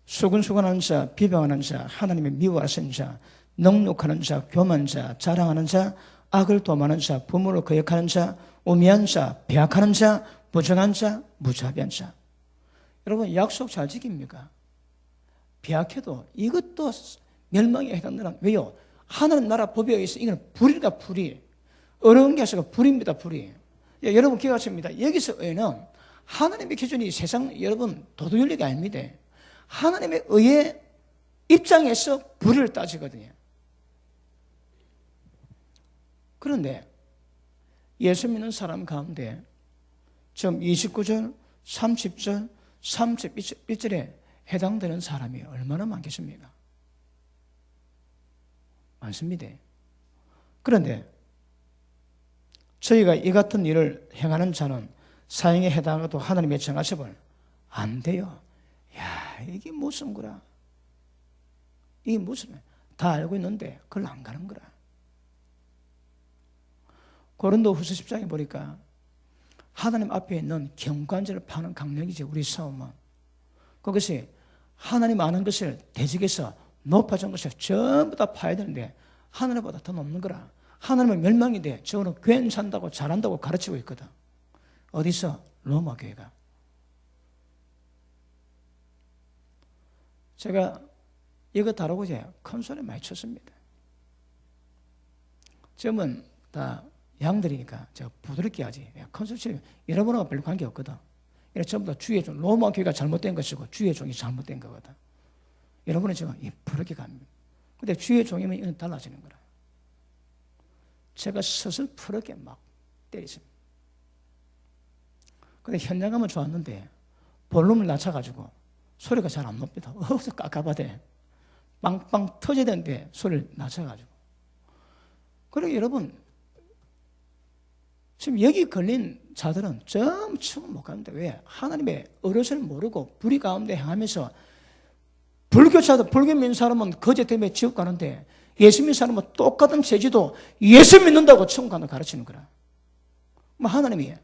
수군수군하는 자, 비방하는 자, 하나님의 미워하시는 자, 능욕하는 자, 교만한 자, 자랑하는 자, 악을 도모하는 자, 부모를 거역하는 자, 우매한 자, 배악하는 자, 부정한 자, 무자비한 자. 여러분, 약속 잘 지킵니까? 비약해도 이것도 멸망에 해당되는, 왜요? 하나님 나라 법에 의해서 이거는 불이다, 불이. 어려운 게 아니라 불입니다, 불이. 예, 여러분 기억하십니다. 여기서 의는 하나님의 기준이 세상, 여러분 도덕윤리가 아닙니다. 하나님의 의의 입장에서 불의를 따지거든요. 그런데 예수 믿는 사람 가운데 지금 29절, 30절, 31절에 해당되는 사람이 얼마나 많겠습니까? 많습니다. 그런데 저희가 이 같은 일을 행하는 자는 사형에 해당하도 하나님의 정하심을 안 돼요. 야, 이게 무슨 거라? 이게 무슨, 다 알고 있는데 그걸 안 가는 거라. 고린도후서 10장에 보니까 하나님 앞에 있는 경관절을 파는 강력이지, 우리 싸움은. 그것이 하나님 아는 것을 대적해서 높아진 것을 전부 다 파야 되는데 하나님보다 더 높는 거라. 하나님은 멸망이 돼. 저거는 괜찮다고 잘한다고 가르치고 있거든. 어디서? 로마 교회가. 제가 이거 다루고 이제 큰 소리 많이 쳤습니다. 지금은 다 양들이니까 제가 부드럽게 하지. 큰 소리 치면 여러분하고 별로 관계없거든. 이래 전부 다 주의 종, 로마 교회가 잘못된 것이고 주의 종이 잘못된 거거든. 여러분은 지금 부드럽게 갑니다. 근데 주의 종이면 이건 달라지는 거라. 제가 서슬프럽게 막 때리십니다. 근데 현장 가면 좋았는데 볼륨을 낮춰가지고 소리가 잘 안 납니다. 어디서 깝깝하대. 빵빵 터져야 되는데 소리를 낮춰가지고. 그리고 여러분 지금 여기 걸린 자들은 점점 못 갑니다. 왜? 하나님의 어릇을 모르고 불의 가운데 행하면서, 불교자도, 불교 믿는 사람은 거짓 때문에 지옥 가는데 예수 믿는 사람은 똑같은 죄지도 예수 믿는다고 천국 가는 가르치는 거라. 뭐 하나님이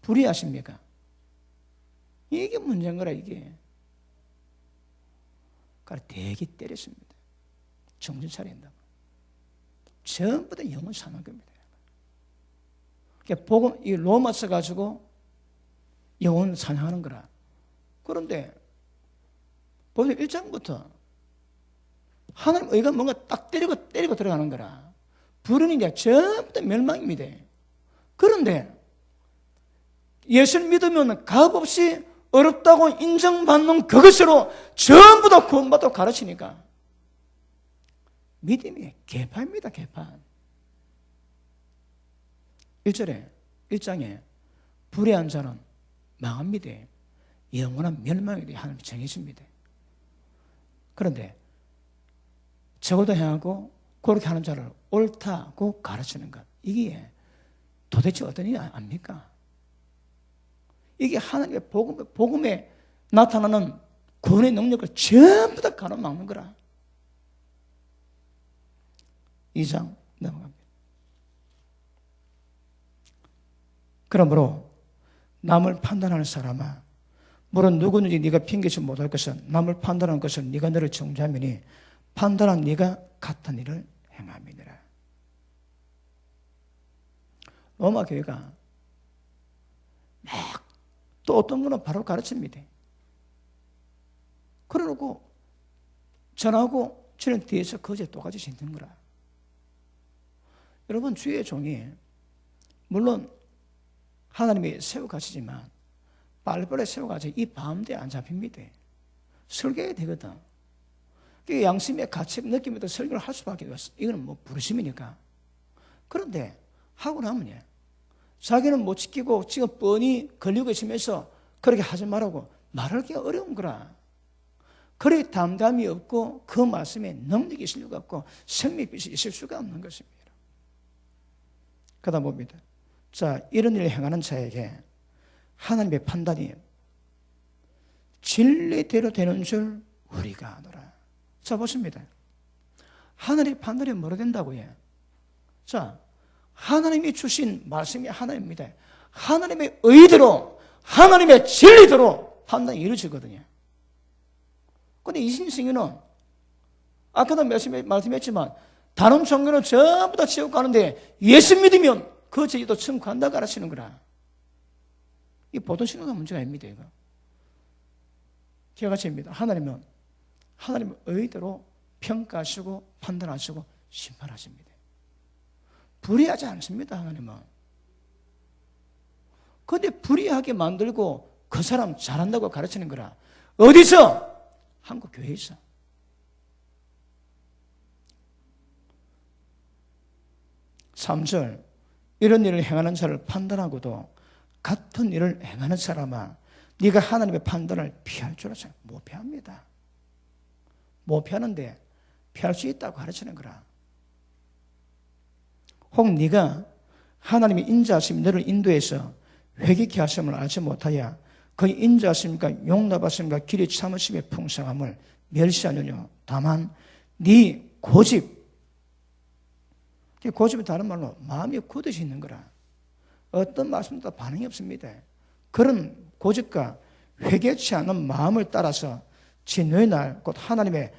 불의하십니까? 이게 문제인 거라, 이게. 그래서 되게 때렸습니다. 정신 차려야 한다고. 전부 다 영혼 사는 겁니다. 복음, 이 로마 써가지고 영혼 사냥하는 거라. 그런데 보세요, 1장부터 하나님 의가 뭔가 딱 때리고 들어가는 거라. 불은 이제 전부 다 멸망입니다. 그런데 예수를 믿으면 값없이 어렵다고 인정받는 그것으로 전부 다 구원받고 가르치니까 믿음이 개판입니다, 개판. 1장에 불의한 자는 망합니다. 영원한 멸망이 되어 하나님이 정해집니다. 그런데 적어도 행하고 그렇게 하는 자를 옳다고 가르치는 것, 이게 도대체 어떤 일이 압니까? 이게 하나님의 복음에 나타나는 구원의 능력을 전부 다 가로막는 거라. 2장 넘어갑니다. 그러므로 남을 판단하는 사람아, 물론 누구든지 네가 핑계치 못할 것은 남을 판단하는 것은 네가 너를 정죄하매니 판단한 네가 같은 일을 행함이니라. 로마 교회가 막 또 어떤 거는 바로 가르칩니다. 그러고 전하고 저는 뒤에서 거짓 똑같이 신는 거라. 여러분, 주의 종이 물론 하나님이 세워가시지만 빨리빨리 세워가지고 이 밤대에 안 잡힙니다. 설교해야 되거든. 양심의 가치 느낌에도 설교를 할 수밖에 없어. 이거는 뭐 부르심이니까. 그런데 하고 나면 자기는 못 지키고 지금 뻔히 걸리고 있으면서 그렇게 하지 말라고 말하기 어려운 거라. 그렇게 담담이 없고 그 말씀에 능력이 있을 수가 없고 생명빛이 있을 수가 없는 것입니다. 그러다 봅니다. 자, 이런 일을 행하는 자에게 하나님의 판단이 진리대로 되는 줄 우리가 아노라. 자, 보십니다. 하나님의 판단이 뭐로 된다고요? 자, 하나님이 주신 말씀이 하나입니다. 하나님의 의대로, 하나님의 진리대로 판단이 이루어지거든요. 그런데 이신승유는 아까도 말씀했지만 다른 종교는 전부 다 지옥 가는데 예수 믿으면 그 죄도 천국 간다 가르치는 거라. 이 보통 신앙의 문제가 아닙니다. 이거 기억하십니다. 하나님은 하나님 의대로 평가하시고 판단하시고 심판하십니다. 불의하지 않습니다, 하나님은. 그런데 불의하게 만들고 그 사람 잘한다고 가르치는 거라. 어디서? 한국 교회에서. (3절) 이런 일을 행하는 자를 판단하고도 같은 일을 행하는 사람아 네가 하나님의 판단을 피할 줄 알아. 못 피합니다. 못 피하는데 피할 수 있다고 가르치는 거라. 혹 네가 하나님의 인자하심이 너를 인도해서 회개케 하심을 알지 못하여 그의 인자하심과 용납하심과 길이 참으심의 풍성함을 멸시하느냐. 다만 네 고집, 고집이 다른 말로 마음이 굳어져 있는 거라. 어떤 말씀도 반응이 없습니다. 그런 고집과 회개치 않은 마음을 따라서 진노의 날 곧 하나님의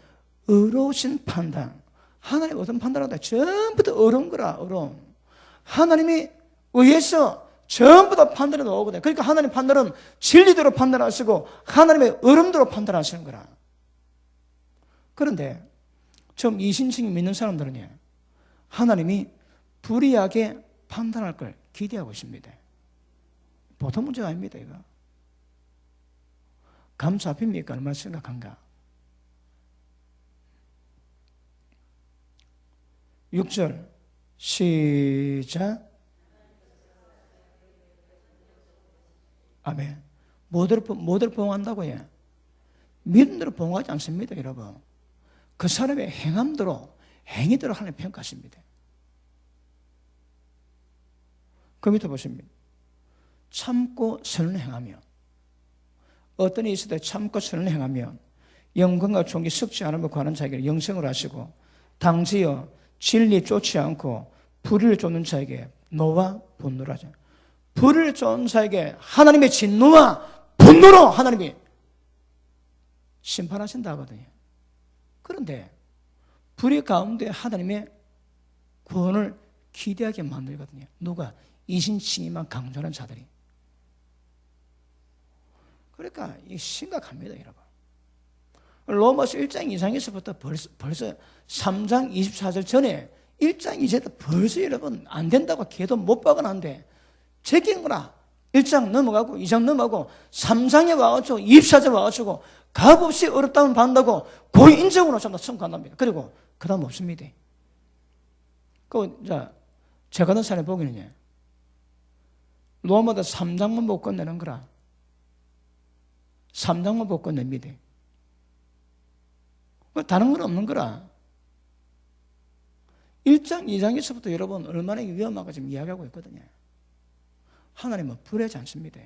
의로우신 판단, 하나님 어떤 판단을 하다 전부 다 어려운 거라. 어려움. 하나님이 의해서 전부 다 판단이 나오거든요. 그러니까 하나님 판단은 진리대로 판단하시고 하나님의 어려움대로 판단하시는 거라. 그런데 처음 이신칭이 믿는 사람들은요, 하나님이 불의하게 판단할 걸 기대하고 있습니다. 보통 문제가 아닙니다, 이거. 감 잡힙니까? 얼마나 심각한가? 6절 시작. 아멘. 뭐대로 보응한다고요? 믿음대로 보응하지 않습니다, 여러분. 그 사람의 행함대로, 행위대로 하나님 평가하십니다. 그 밑에 보십니다. 참고 선을 행하며, 어떤 일이 있을 때 참고 선을 행하며 영광과 존귀 썩지 않음을 구하는 자에게 영생을 하시고 당지어 진리 쫓지 않고 불의를 쫓는 자에게 노와 분노를 하죠. 불의를 쫓는 자에게 하나님의 진노와 분노로 하나님이 심판하신다 하거든요. 그런데 불의 가운데 하나님의 구원을 기대하게 만들거든요. 누가? 이신칭의만 강조하는 자들이. 그러니까 이게 심각합니다, 여러분. 로마서 1장 이상에서부터 벌써 3장 24절 전에 1장 2절부터 벌써 여러분 안 된다고 기도 못 박아놨는데 제낀 거라. 1장 넘어가고 2장 넘어가고 3장에 와가지고 24절 와가지고 값없이 어렵다면 받는다고 고의 인정으로 전부 다 청구한답니다. 그리고 그 다음 없습니다. 제가 받은 사례 보기는요, 로마서 3장만 못 끝내는 거라. 3장만 못 끝냅니다. 다른 건 없는 거라. 1장, 2장에서부터 여러분 얼마나 위험한가 지금 이야기하고 있거든요. 하나님은 불의하지 않습니다.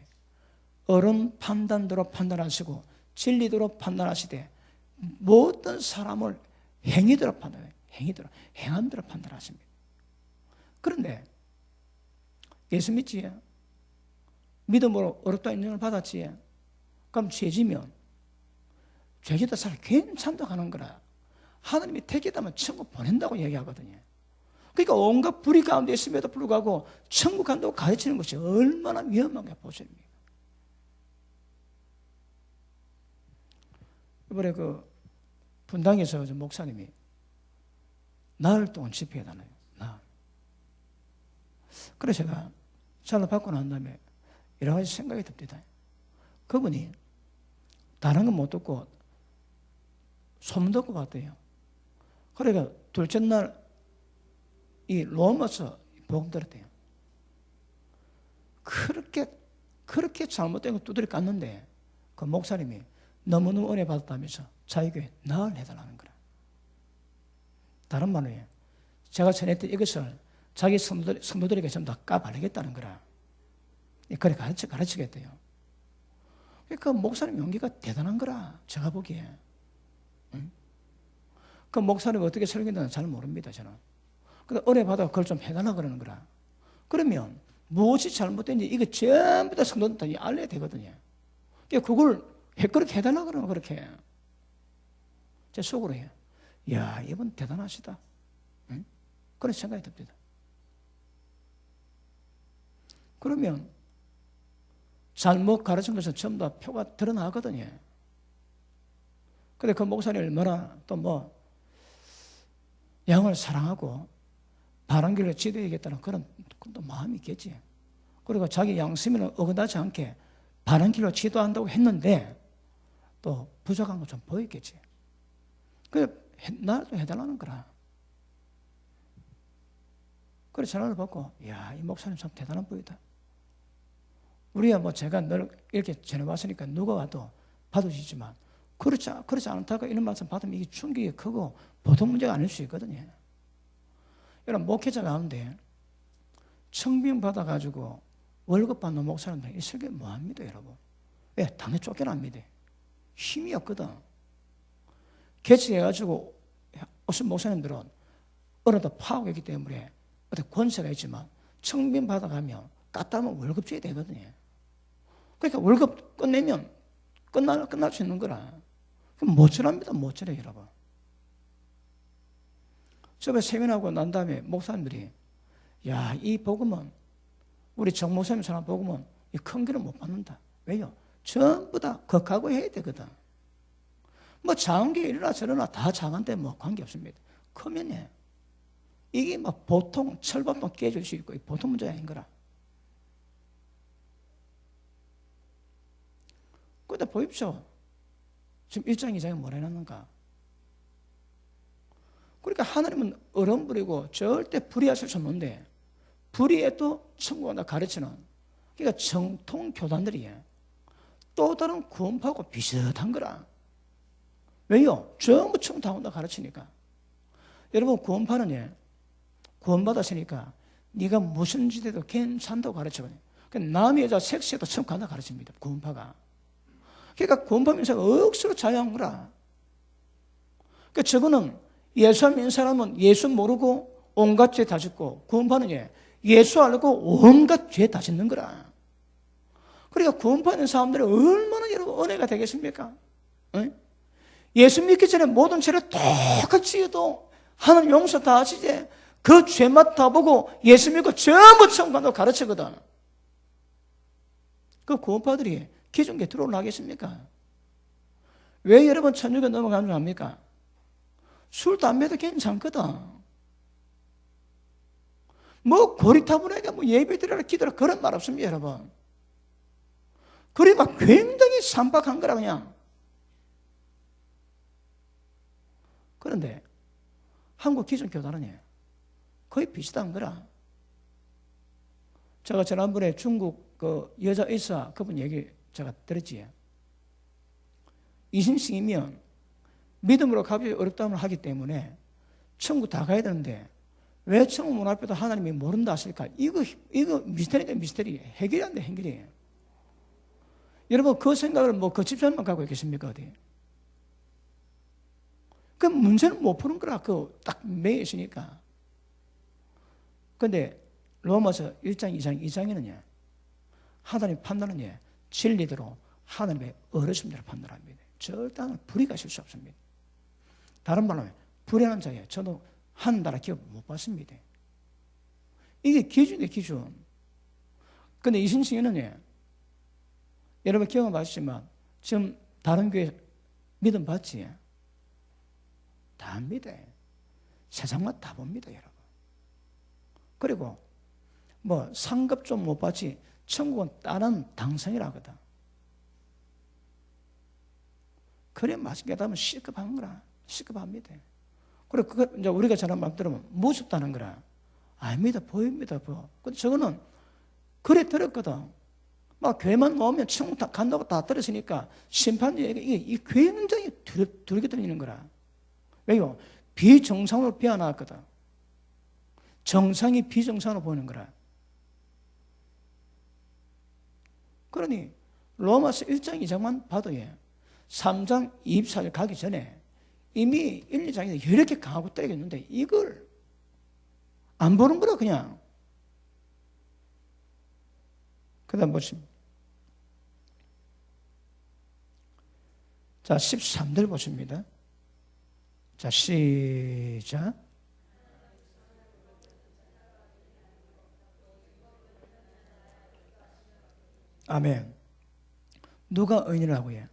옳은 판단대로 판단하시고 진리대로 판단하시되 모든 사람을 행위대로 판단해요. 행위대로, 행함대로 판단하십니다. 그런데 예수 믿지? 믿음으로 어렵다 인정을 받았지? 그럼 죄지면 죄지다 살 괜찮다고 하는 거라. 하나님이 택했다면 천국 보낸다고 얘기하거든요. 그러니까 온갖 불의 가운데 있음에도 불구하고 천국 간다고 가르치는 것이 얼마나 위험한가 보십니까? 이번에 그 분당에서 목사님이 나흘 동안 집회해달라요. 나흘. 그래서 제가 전화 받고 난 다음에 여러 가지 생각이 듭니다. 그분이 다른 건 못 듣고 소문 듣고 봤대요. 그러니까 둘째 날 이 로마서 복음 들었대요. 그렇게 잘못된 거 두드려 깠는데 그 목사님이 너무너무 은혜 받았다면서 자기교회 나을 해달라는 거라. 다른 말로 해. 제가 전했던 이것을 자기 성도들에게 전부 다 까발리겠다는 거라. 그래 가르치겠대요. 그 목사님 용기가 대단한 거라. 제가 보기에. 응? 그 목사님이 어떻게 설교했는지 잘 모릅니다, 저는. 근데 은혜 받아 그걸 좀 해달라 그러는 거라. 그러면 무엇이 잘못된지 이거 전부 다 성도들 다 알려야 되거든요. 그걸 그렇게 해달라 그러면 그렇게. 제 속으로 해요. 야, 이분 대단하시다. 응? 그런 생각이 듭니다. 그러면 잘못 가르친 것은 전부 다 표가 드러나거든요. 근데 그 목사님 얼마나 또 뭐 양을 사랑하고 바른 길로 지도해야겠다는 그런 또 마음이 있겠지. 그리고 자기 양심에는 어긋나지 않게 바른 길로 지도한다고 했는데 또 부족한 거 좀 보였겠지. 그래 나도 해달라는 거라. 그래 전화를 받고, 야, 이 목사님 참 대단한 분이다. 우리야 뭐 제가 늘 이렇게 전해왔으니까 누가 와도 받아주지만 그렇지 않다가 이런 말씀 받으면 이게 충격이 크고 보통 문제가 아닐 수 있거든요. 여러분 목회자 가운데 청빙 받아가지고 월급 받는 목사님들 있을 게 뭐합니다, 여러분. 왜? 당연히 쫓겨납니다. 힘이 없거든. 개척해가지고 어떤 목사님들은 어느 더 파악했기 때문에 어떤 권세가 있지만 청빙 받아가면 까따면 월급 줘야 되거든요. 그러니까 월급 끝내면 끝날 수 있는 거라. 그럼 모처랍니다, 모처래, 여러분. 저번에 세미나하고 난 다음에 목사님들이, 야, 이 복음은 우리 정 목사님처럼 복음은 큰 길을 못 받는다. 왜요? 전부 다 극하고 해야 되거든. 뭐 작은 게 이러나 저러나 다 작은데 뭐 관계없습니다. 크면 이게 뭐 보통 철밥도 깨질 수 있고 보통 문제가 아닌 거라. 근데 보십시오. 지금 1장 2장에 뭐라 해놨는가? 그러니까 하나님은 얼음 부리고 절대 불의하실 수 없는데 불의해도 천국을 가르치는, 그러니까 정통 교단들이에요. 또 다른 구원파하고 비슷한 거라. 왜요? 전부 천국 다 온다 가르치니까. 여러분 구원파는 구원받았으니까 네가 무슨 짓에도 괜찮다고 가르치거든요. 그러니까 남의 여자 섹시해도 천국 간다 가르칩니다, 구원파가. 그러니까 구원파 민사가 억수로 자유한 거라. 그러니까 저거는 예수 안 믿는 사람은 예수 모르고 온갖 죄 다 짓고, 구원파는 예수 알고 온갖 죄 다 짓는 거라. 그러니까 구원받는 사람들이 얼마나 여러분 은혜가 되겠습니까? 예수 믿기 전에 모든 죄를 똑같이 해도 하나님 용서 다 하시지. 그 죄만 다 보고 예수 믿고 전부 천국 간다고 가르치거든. 그 구원파들이 기존교에 들어오겠습니까? 왜 여러분 천주교 넘어가는 줄 압니까? 술, 담배도 괜찮거든. 뭐 고리타분하게 뭐 예배 드리라 기도라 그런 말 없습니다, 여러분. 그래 막 굉장히 산박한 거라 그냥. 그런데 한국 기존 교단은 거의 비슷한 거라. 제가 지난번에 중국 그 여자 의사 그분 얘기 제가 들었지. 이신승이면 믿음으로 가기 어렵다면 하기 때문에 천국 다 가야 되는데 왜 천국 문 앞에도 하나님이 모른다 하실까? 이거 미스터리다, 미스터리. 해결이 안 돼, 해결이. 여러분 그 생각을 뭐 그 집사님만 갖고 계십니까, 어디? 그 문제는 못 푸는 거라. 그 딱 매여 있으니까. 근데 로마서 1장, 2장에는 하나님 판단은 진리대로 하나님의 어르신대로 판단합니다. 절대 불의가 있을 수 없습니다. 다른 말로 하면 불의한 자에 저도 한 나라 기업 못 받습니다. 이게 기준이에요, 기준. 근데 이신승에는 여러분 경험하시지만 지금 다른 교회 믿음 받지? 다 합니다. 세상만 다 봅니다, 여러분. 그리고 뭐 상급 좀 못 받지 천국은 다른 당선이라거든. 그래 맛있게 하면 시급한 거라. 시급합니다. 그리고 그거 이제 우리가 전한 말 들으면 무섭다는 거라. 아닙니다. 보입니다. 근데 저거는 그래 들었거든. 막 교회만 나오면 천국 다 간다고 다 들었으니까 심판이 이게 굉장히 두렵게 들리는 거라. 왜요? 비정상으로 비워놨거든. 정상이 비정상으로 보이는 거라. 그러니 로마서 1장 2장만 봐도 3장 24절 가기 전에 이미 1, 2장에서 이렇게 강하고 때리겠는데 이걸 안 보는 거라 그냥. 그 다음 보십니다. 자, 13절 보십니다. 자, 시작. 아멘. 누가 의인이라고 해?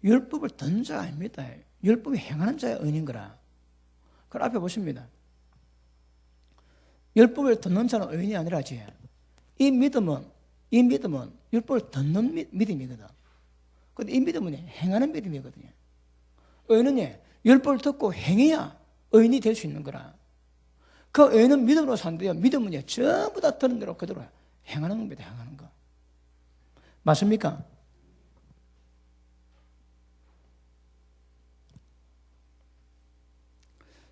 율법을 듣는 자가 아닙니다. 율법이 행하는 자의 의인인 거라. 그 앞에 보십니다. 율법을 듣는 자는 의인이 아니라지. 이 믿음은 율법을 듣는 믿음이거든. 근데 이 믿음은 행하는 믿음이거든요. 의인은 율법을 듣고 행해야 의인이 될 수 있는 거라. 그 의인은 믿음으로 산대요. 믿음은 전부 다 들은 대로 그대로 행하는 겁니다. 행하는 거. 맞습니까?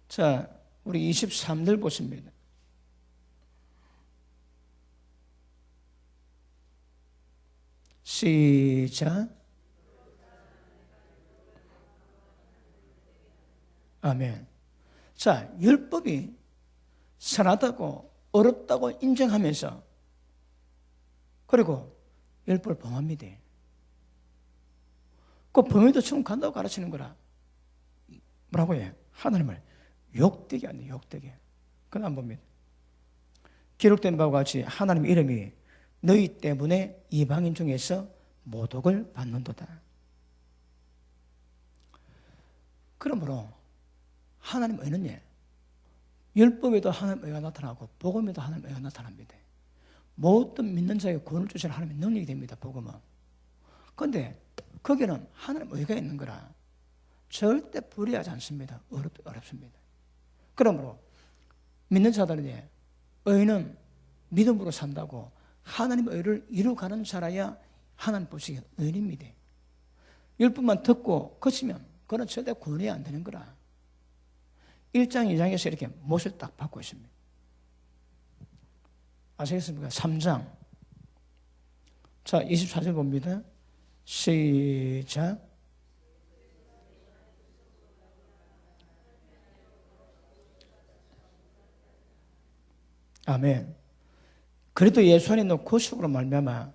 자, 우리 23절 보십니다. 시작. 아멘. 자, 율법이 선하다고 어렵다고 인정하면서 그리고 율법을 범합니다. 그 범해도 처음 간다고 가르치는 거라. 뭐라고 해? 하나님을 욕되게 한다. 욕되게. 그건 안 봅니다. 기록된 바와 같이 하나님 이름이 너희 때문에 이방인 중에서 모독을 받는도다. 그러므로 하나님 의는 율법에도 하나님 의가 나타나고 복음에도 하나님 의가 나타납니다. 모든 믿는 자에게 구원을 주시는 하나님의 능력이 됩니다. 복음은. 그런데 거기는 하나님 의가 있는 거라 절대 불의하지 않습니다. 어렵습니다. 그러므로 믿는 자들은 의는 믿음으로 산다고 하나님의 의를 이루어가는 자라야 하나님 보시기에 의인입니다. 율법만 듣고 거치면 그건 절대 구원이 안 되는 거라. 1장, 2장에서 이렇게 못을 딱 받고 있습니다. 아시겠습니까? 3장. 자, 24절 봅니다. 시작. 아멘. 그래도 예수 안에 있는 구속으로 말미암아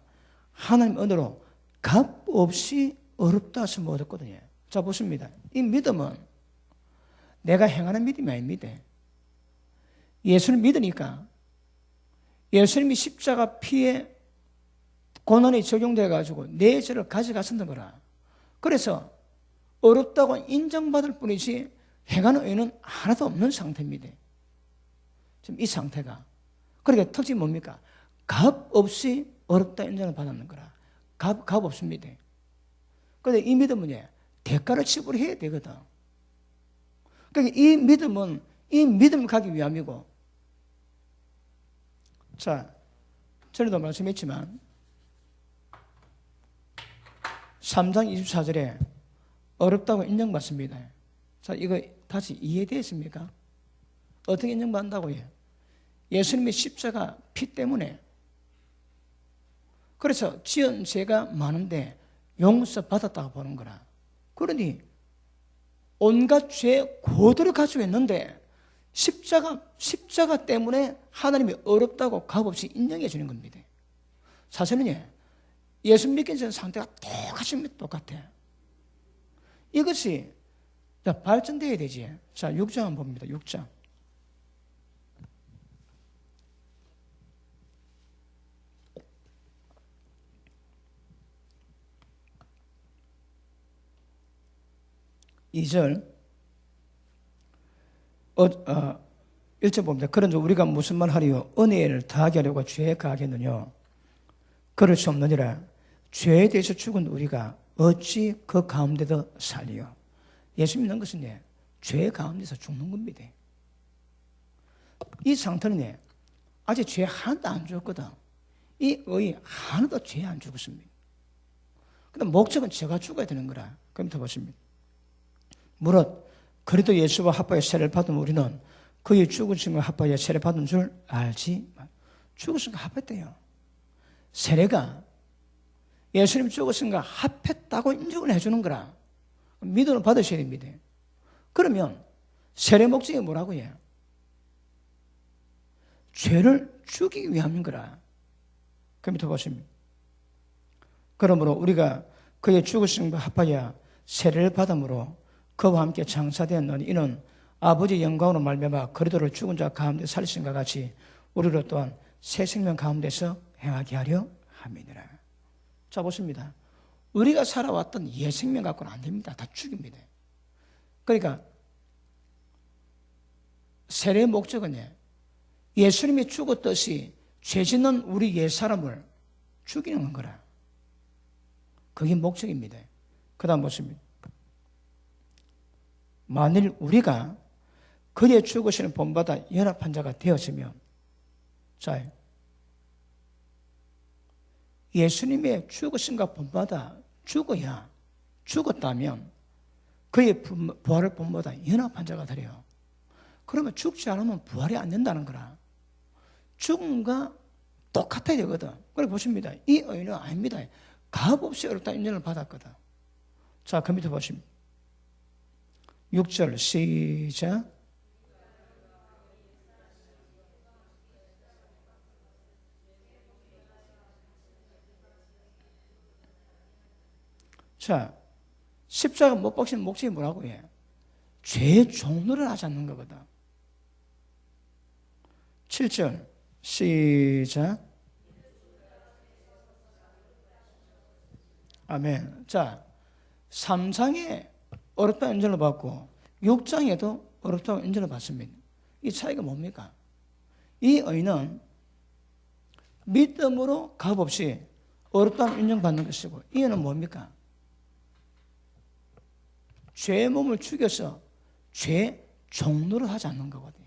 하나님 은혜로 값없이 어렵다 하시면 얻었거든요. 자, 보십니다. 이 믿음은 내가 행하는 믿음이 아닙니다. 예수를 믿으니까 예수님이 십자가 피에 고난이 적용돼 가지고 내 죄를 가져가셨는 거라. 그래서 어렵다고 인정받을 뿐이지 행하는 의는 하나도 없는 상태입니다. 지금 이 상태가. 그러니까 특징이 뭡니까? 값 없이 어렵다 인정을 받는 거라. 값 없습니다. 그런데 이 믿음은 대가를 지불해야 되거든. 그러니까 이 믿음을 가기 위함이고. 자, 전에도 말씀했지만 3장 24절에 어렵다고 인정받습니다. 자, 이거 다시 이해되었습니까? 어떻게 인정받는다고요? 예수님의 십자가 피 때문에. 그래서 지은 죄가 많은데 용서받았다고 보는 거라. 그러니 온갖 죄 고도를 가지고 있는데 십자가 때문에 하나님이 어렵다고 값없이 인정해 주는 겁니다. 사실은 예수 믿기 전 상태가 똑같아. 이것이 발전돼야 되지. 자, 6장 한번 봅니다. 6장. (2절) 1절 봅니다. 그런즉 우리가 무슨 말 하리요? 은혜를 더하게 하려고 죄에 가하겠느냐? 그럴 수 없느니라. 죄에 대해서 죽은 우리가 어찌 그 가운데도 살리요? 예수 믿는 것은 죄 가운데서 죽는 겁니다. 이 상태는 아직 죄 하나도 안 죽었거든. 이 의 하나도 죄 안 죽었습니다. 근데 목적은 죄가 죽어야 되는 거라. 그럼 더 보십니다. 무릇 그리도 예수와 합하여 세례를 받은 우리는 그의 죽으심과 합하여 세례 받은 줄 알지. 죽으심과 합했대요. 세례가 예수님 죽으심과 합했다고 인정을 해주는 거라. 믿음을 받으셔야 됩니다. 그러면 세례 목적이 뭐라고 해요? 죄를 죽이기 위함인 거라. 그럼 더 보십니다. 그러므로 우리가 그의 죽으심과 합하여 세례를 받음으로 그와 함께 장사되었느니 이는 아버지 영광으로 말미암아 그리스도를 죽은 자 가운데 살리신 것 같이 우리로 또한 새 생명 가운데서 행하게 하려 함이니라. 자, 보십니다. 우리가 살아왔던 옛 생명 갖고는 안 됩니다. 다 죽입니다. 그러니까 세례의 목적은 예수님이 죽었듯이 죄 짓는 우리 옛 사람을 죽이는 거라. 그게 목적입니다. 그 다음 보십니다. 만일 우리가 그의 죽으시는 본받아 연합한 자가 되었으면, 자, 예수님의 죽으심과 본받아 죽었다면 그의 부활을 본받아 연합한 자가 되려. 그러면 죽지 않으면 부활이 안 된다는 거라. 죽음과 똑같아야 되거든. 그래 보십니다. 이 의인은 아닙니다. 값없이 어렵다 인정을 받았거든. 자, 그 밑에 보십니다. 6절 시작. 자, 십자가 못 박히는 목적이 뭐라고 해? 죄의 종로를 하지 않는 거거든. 7절 시작. 아멘. 자, 3장에 어렵다는 인정을 받고 6장에도 어렵다고 인정을 받습니다. 이 차이가 뭡니까? 이 의는 믿음으로 값없이 어렵다고 인정받는 것이고, 이 의는 뭡니까? 죄의 몸을 죽여서 죄 종로를 하지 않는 거거든요.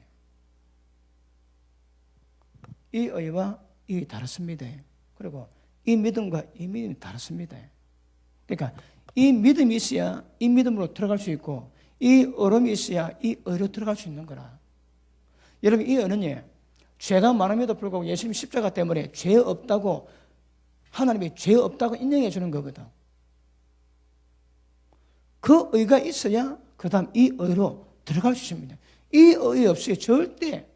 이 의와 이 의가 다릅니다. 그리고 이 믿음과 이 믿음이 다릅니다. 그러니까 이 믿음이 있어야 이 믿음으로 들어갈 수 있고, 이 얼음이 있어야 이 의로 들어갈 수 있는 거라. 여러분, 이 의는 죄가 많음에도 불구하고 예수님 십자가 때문에 죄 없다고, 하나님이 죄 없다고 인정해 주는 거거든. 그 의가 있어야 그 다음 이 의로 들어갈 수 있습니다. 이 의 없이 절대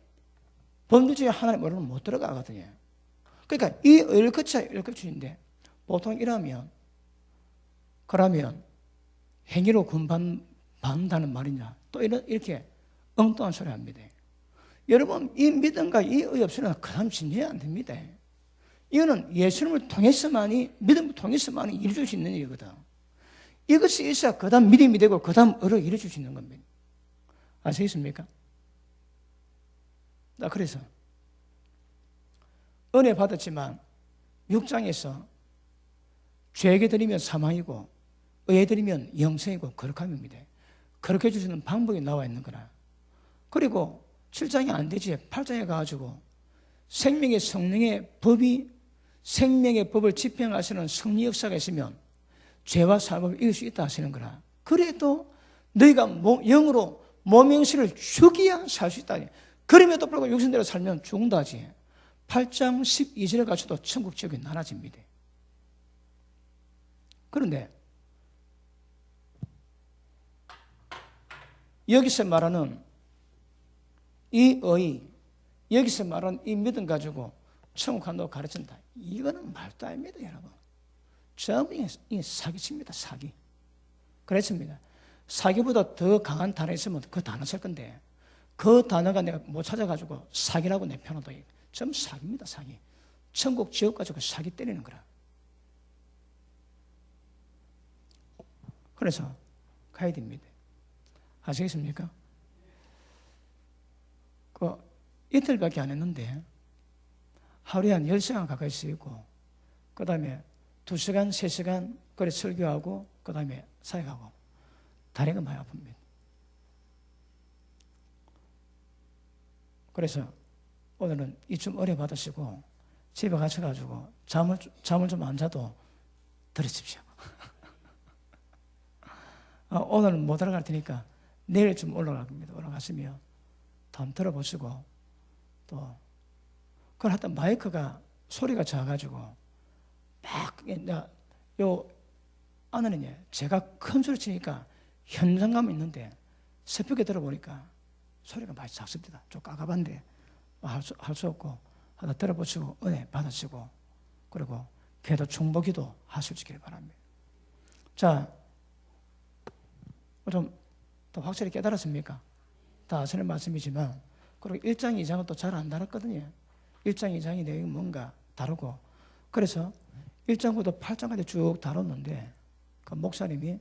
범죄의 하나님 의로는 못 들어가거든요. 그러니까 이 의를 거쳐야 의를 거치는데, 보통 그러면 행위로 구원받는다는 말이냐, 또 이렇게 엉뚱한 소리 합니다. 여러분, 이 믿음과 이 의 없이는 그 다음 진행이 안 됩니다. 이거는 예수님을 통해서만이, 믿음을 통해서만이 이루어질 수 있는 일이거든. 이것이 있어야 그 다음 믿음이 되고 그 다음 의를 이루어질 수 있는 겁니다. 아시겠습니까? 그래서 은혜 받았지만 6장에서 죄에게 드리면 사망이고 의에 드리면 영생이고 거룩함입니다. 그렇게 해주시는 방법이 나와 있는 거라. 그리고 7장이 안 되지 8장에 가가지고 생명의 성령의 법이, 생명의 법을 집행하시는 성리 역사가 있으면 죄와 사법을 이길 수 있다 하시는 거라. 그래도 너희가 영으로 몸행실을 죽여야 살 수 있다. 그럼에도 불구하고 육신대로 살면 죽는다 하지. 8장 12절에 가서도 천국 지역이 나눠집니다. 그런데 여기서 말하는 이 의, 여기서 말하는 이 믿음 가지고 천국 간다고 가르친다. 이거는 말도 아닙니다, 여러분. 전부 이 사기칩니다, 사기. 그랬습니다. 사기보다 더 강한 단어 있으면 그 단어 쓸 건데, 그 단어가 내가 못 찾아가지고 사기라고 내펴놓도 전부 사기입니다, 사기. 천국 지역 가지고 사기 때리는 거라. 그래서 가야 됩니다. 아시겠습니까? 이틀밖에 안 했는데 하루에 한 10시간 가까이 쓰이고, 그 다음에 2시간, 3시간 그래 설교하고, 그 다음에 사역하고, 다리가 많이 아픕니다. 그래서 오늘은 이쯤 어려 받으시고 집에 가셔가지고 잠을 좀 안 자도 들으십시오. 오늘은 못 올라갈 테니까 내일 좀 올라갈 겁니다. 올라가시면 더 한번 들어보시고, 또 그걸 하여튼 마이크가 소리가 작아가지고 막 요 안에는 제가 큰 소리 치니까 현장감이 있는데 새벽에 들어보니까 소리가 많이 작습니다. 좀 깝깝한데 할 수 없고 하다 들어보시고 은혜 받으시고, 그리고 기도 중보기도 하실 수 있기를 바랍니다. 자, 좀 더 확실히 깨달았습니까? 다 아시는 말씀이지만, 그리고 1장, 2장은 또 잘 안 다뤘거든요. 1장, 2장이 내용이 뭔가 다르고, 그래서 1장부터 8장까지 쭉 다뤘는데, 그 목사님이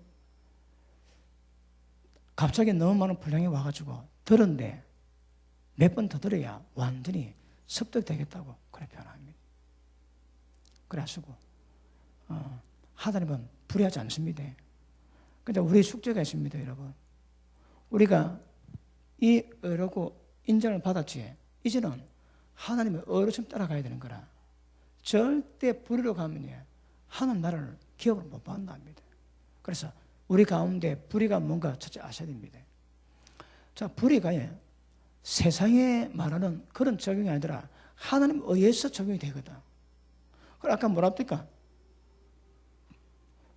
갑자기 너무 많은 분량이 와가지고 들었는데 몇 번 더 들어야 완전히 습득되겠다고 그래 표현합니다. 그래가지고 하나님은 불의하지 않습니다. 근데 우리 숙제가 있습니다, 여러분. 우리가 이 의라고 인정을 받았지, 이제는 하나님의 어르신 따라가야 되는 거라. 절대 불의로 가면 하나님 나라를 기업을 못 받는답니다. 그래서 우리 가운데 불의가 뭔가 첫째 아셔야 됩니다. 자, 불의가 세상에 말하는 그런 적용이 아니라 하나님 의해서 적용이 되거든. 그럼 아까 뭐라 합니까?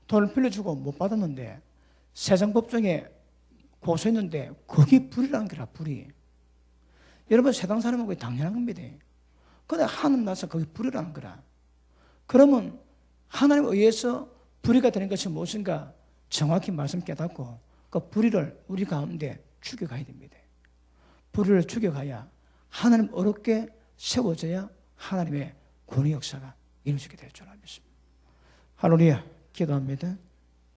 돈을 빌려주고 못 받았는데 세상 법정에 고소했는데 그게 불의라는 거라, 불의. 여러분, 세상 사람은 당연한 겁니다. 근데 하나님 나서 그게 불의라는 거라. 그러면 하나님 의해서 불의가 되는 것이 무엇인가 정확히 말씀 깨닫고 그 불의를 우리 가운데 죽여가야 됩니다. 불의를 죽여가야 하나님 어렵게 세워져야 하나님의 권위 역사가 이루어지게 될 줄 믿습니다. 할렐루야, 기도합니다.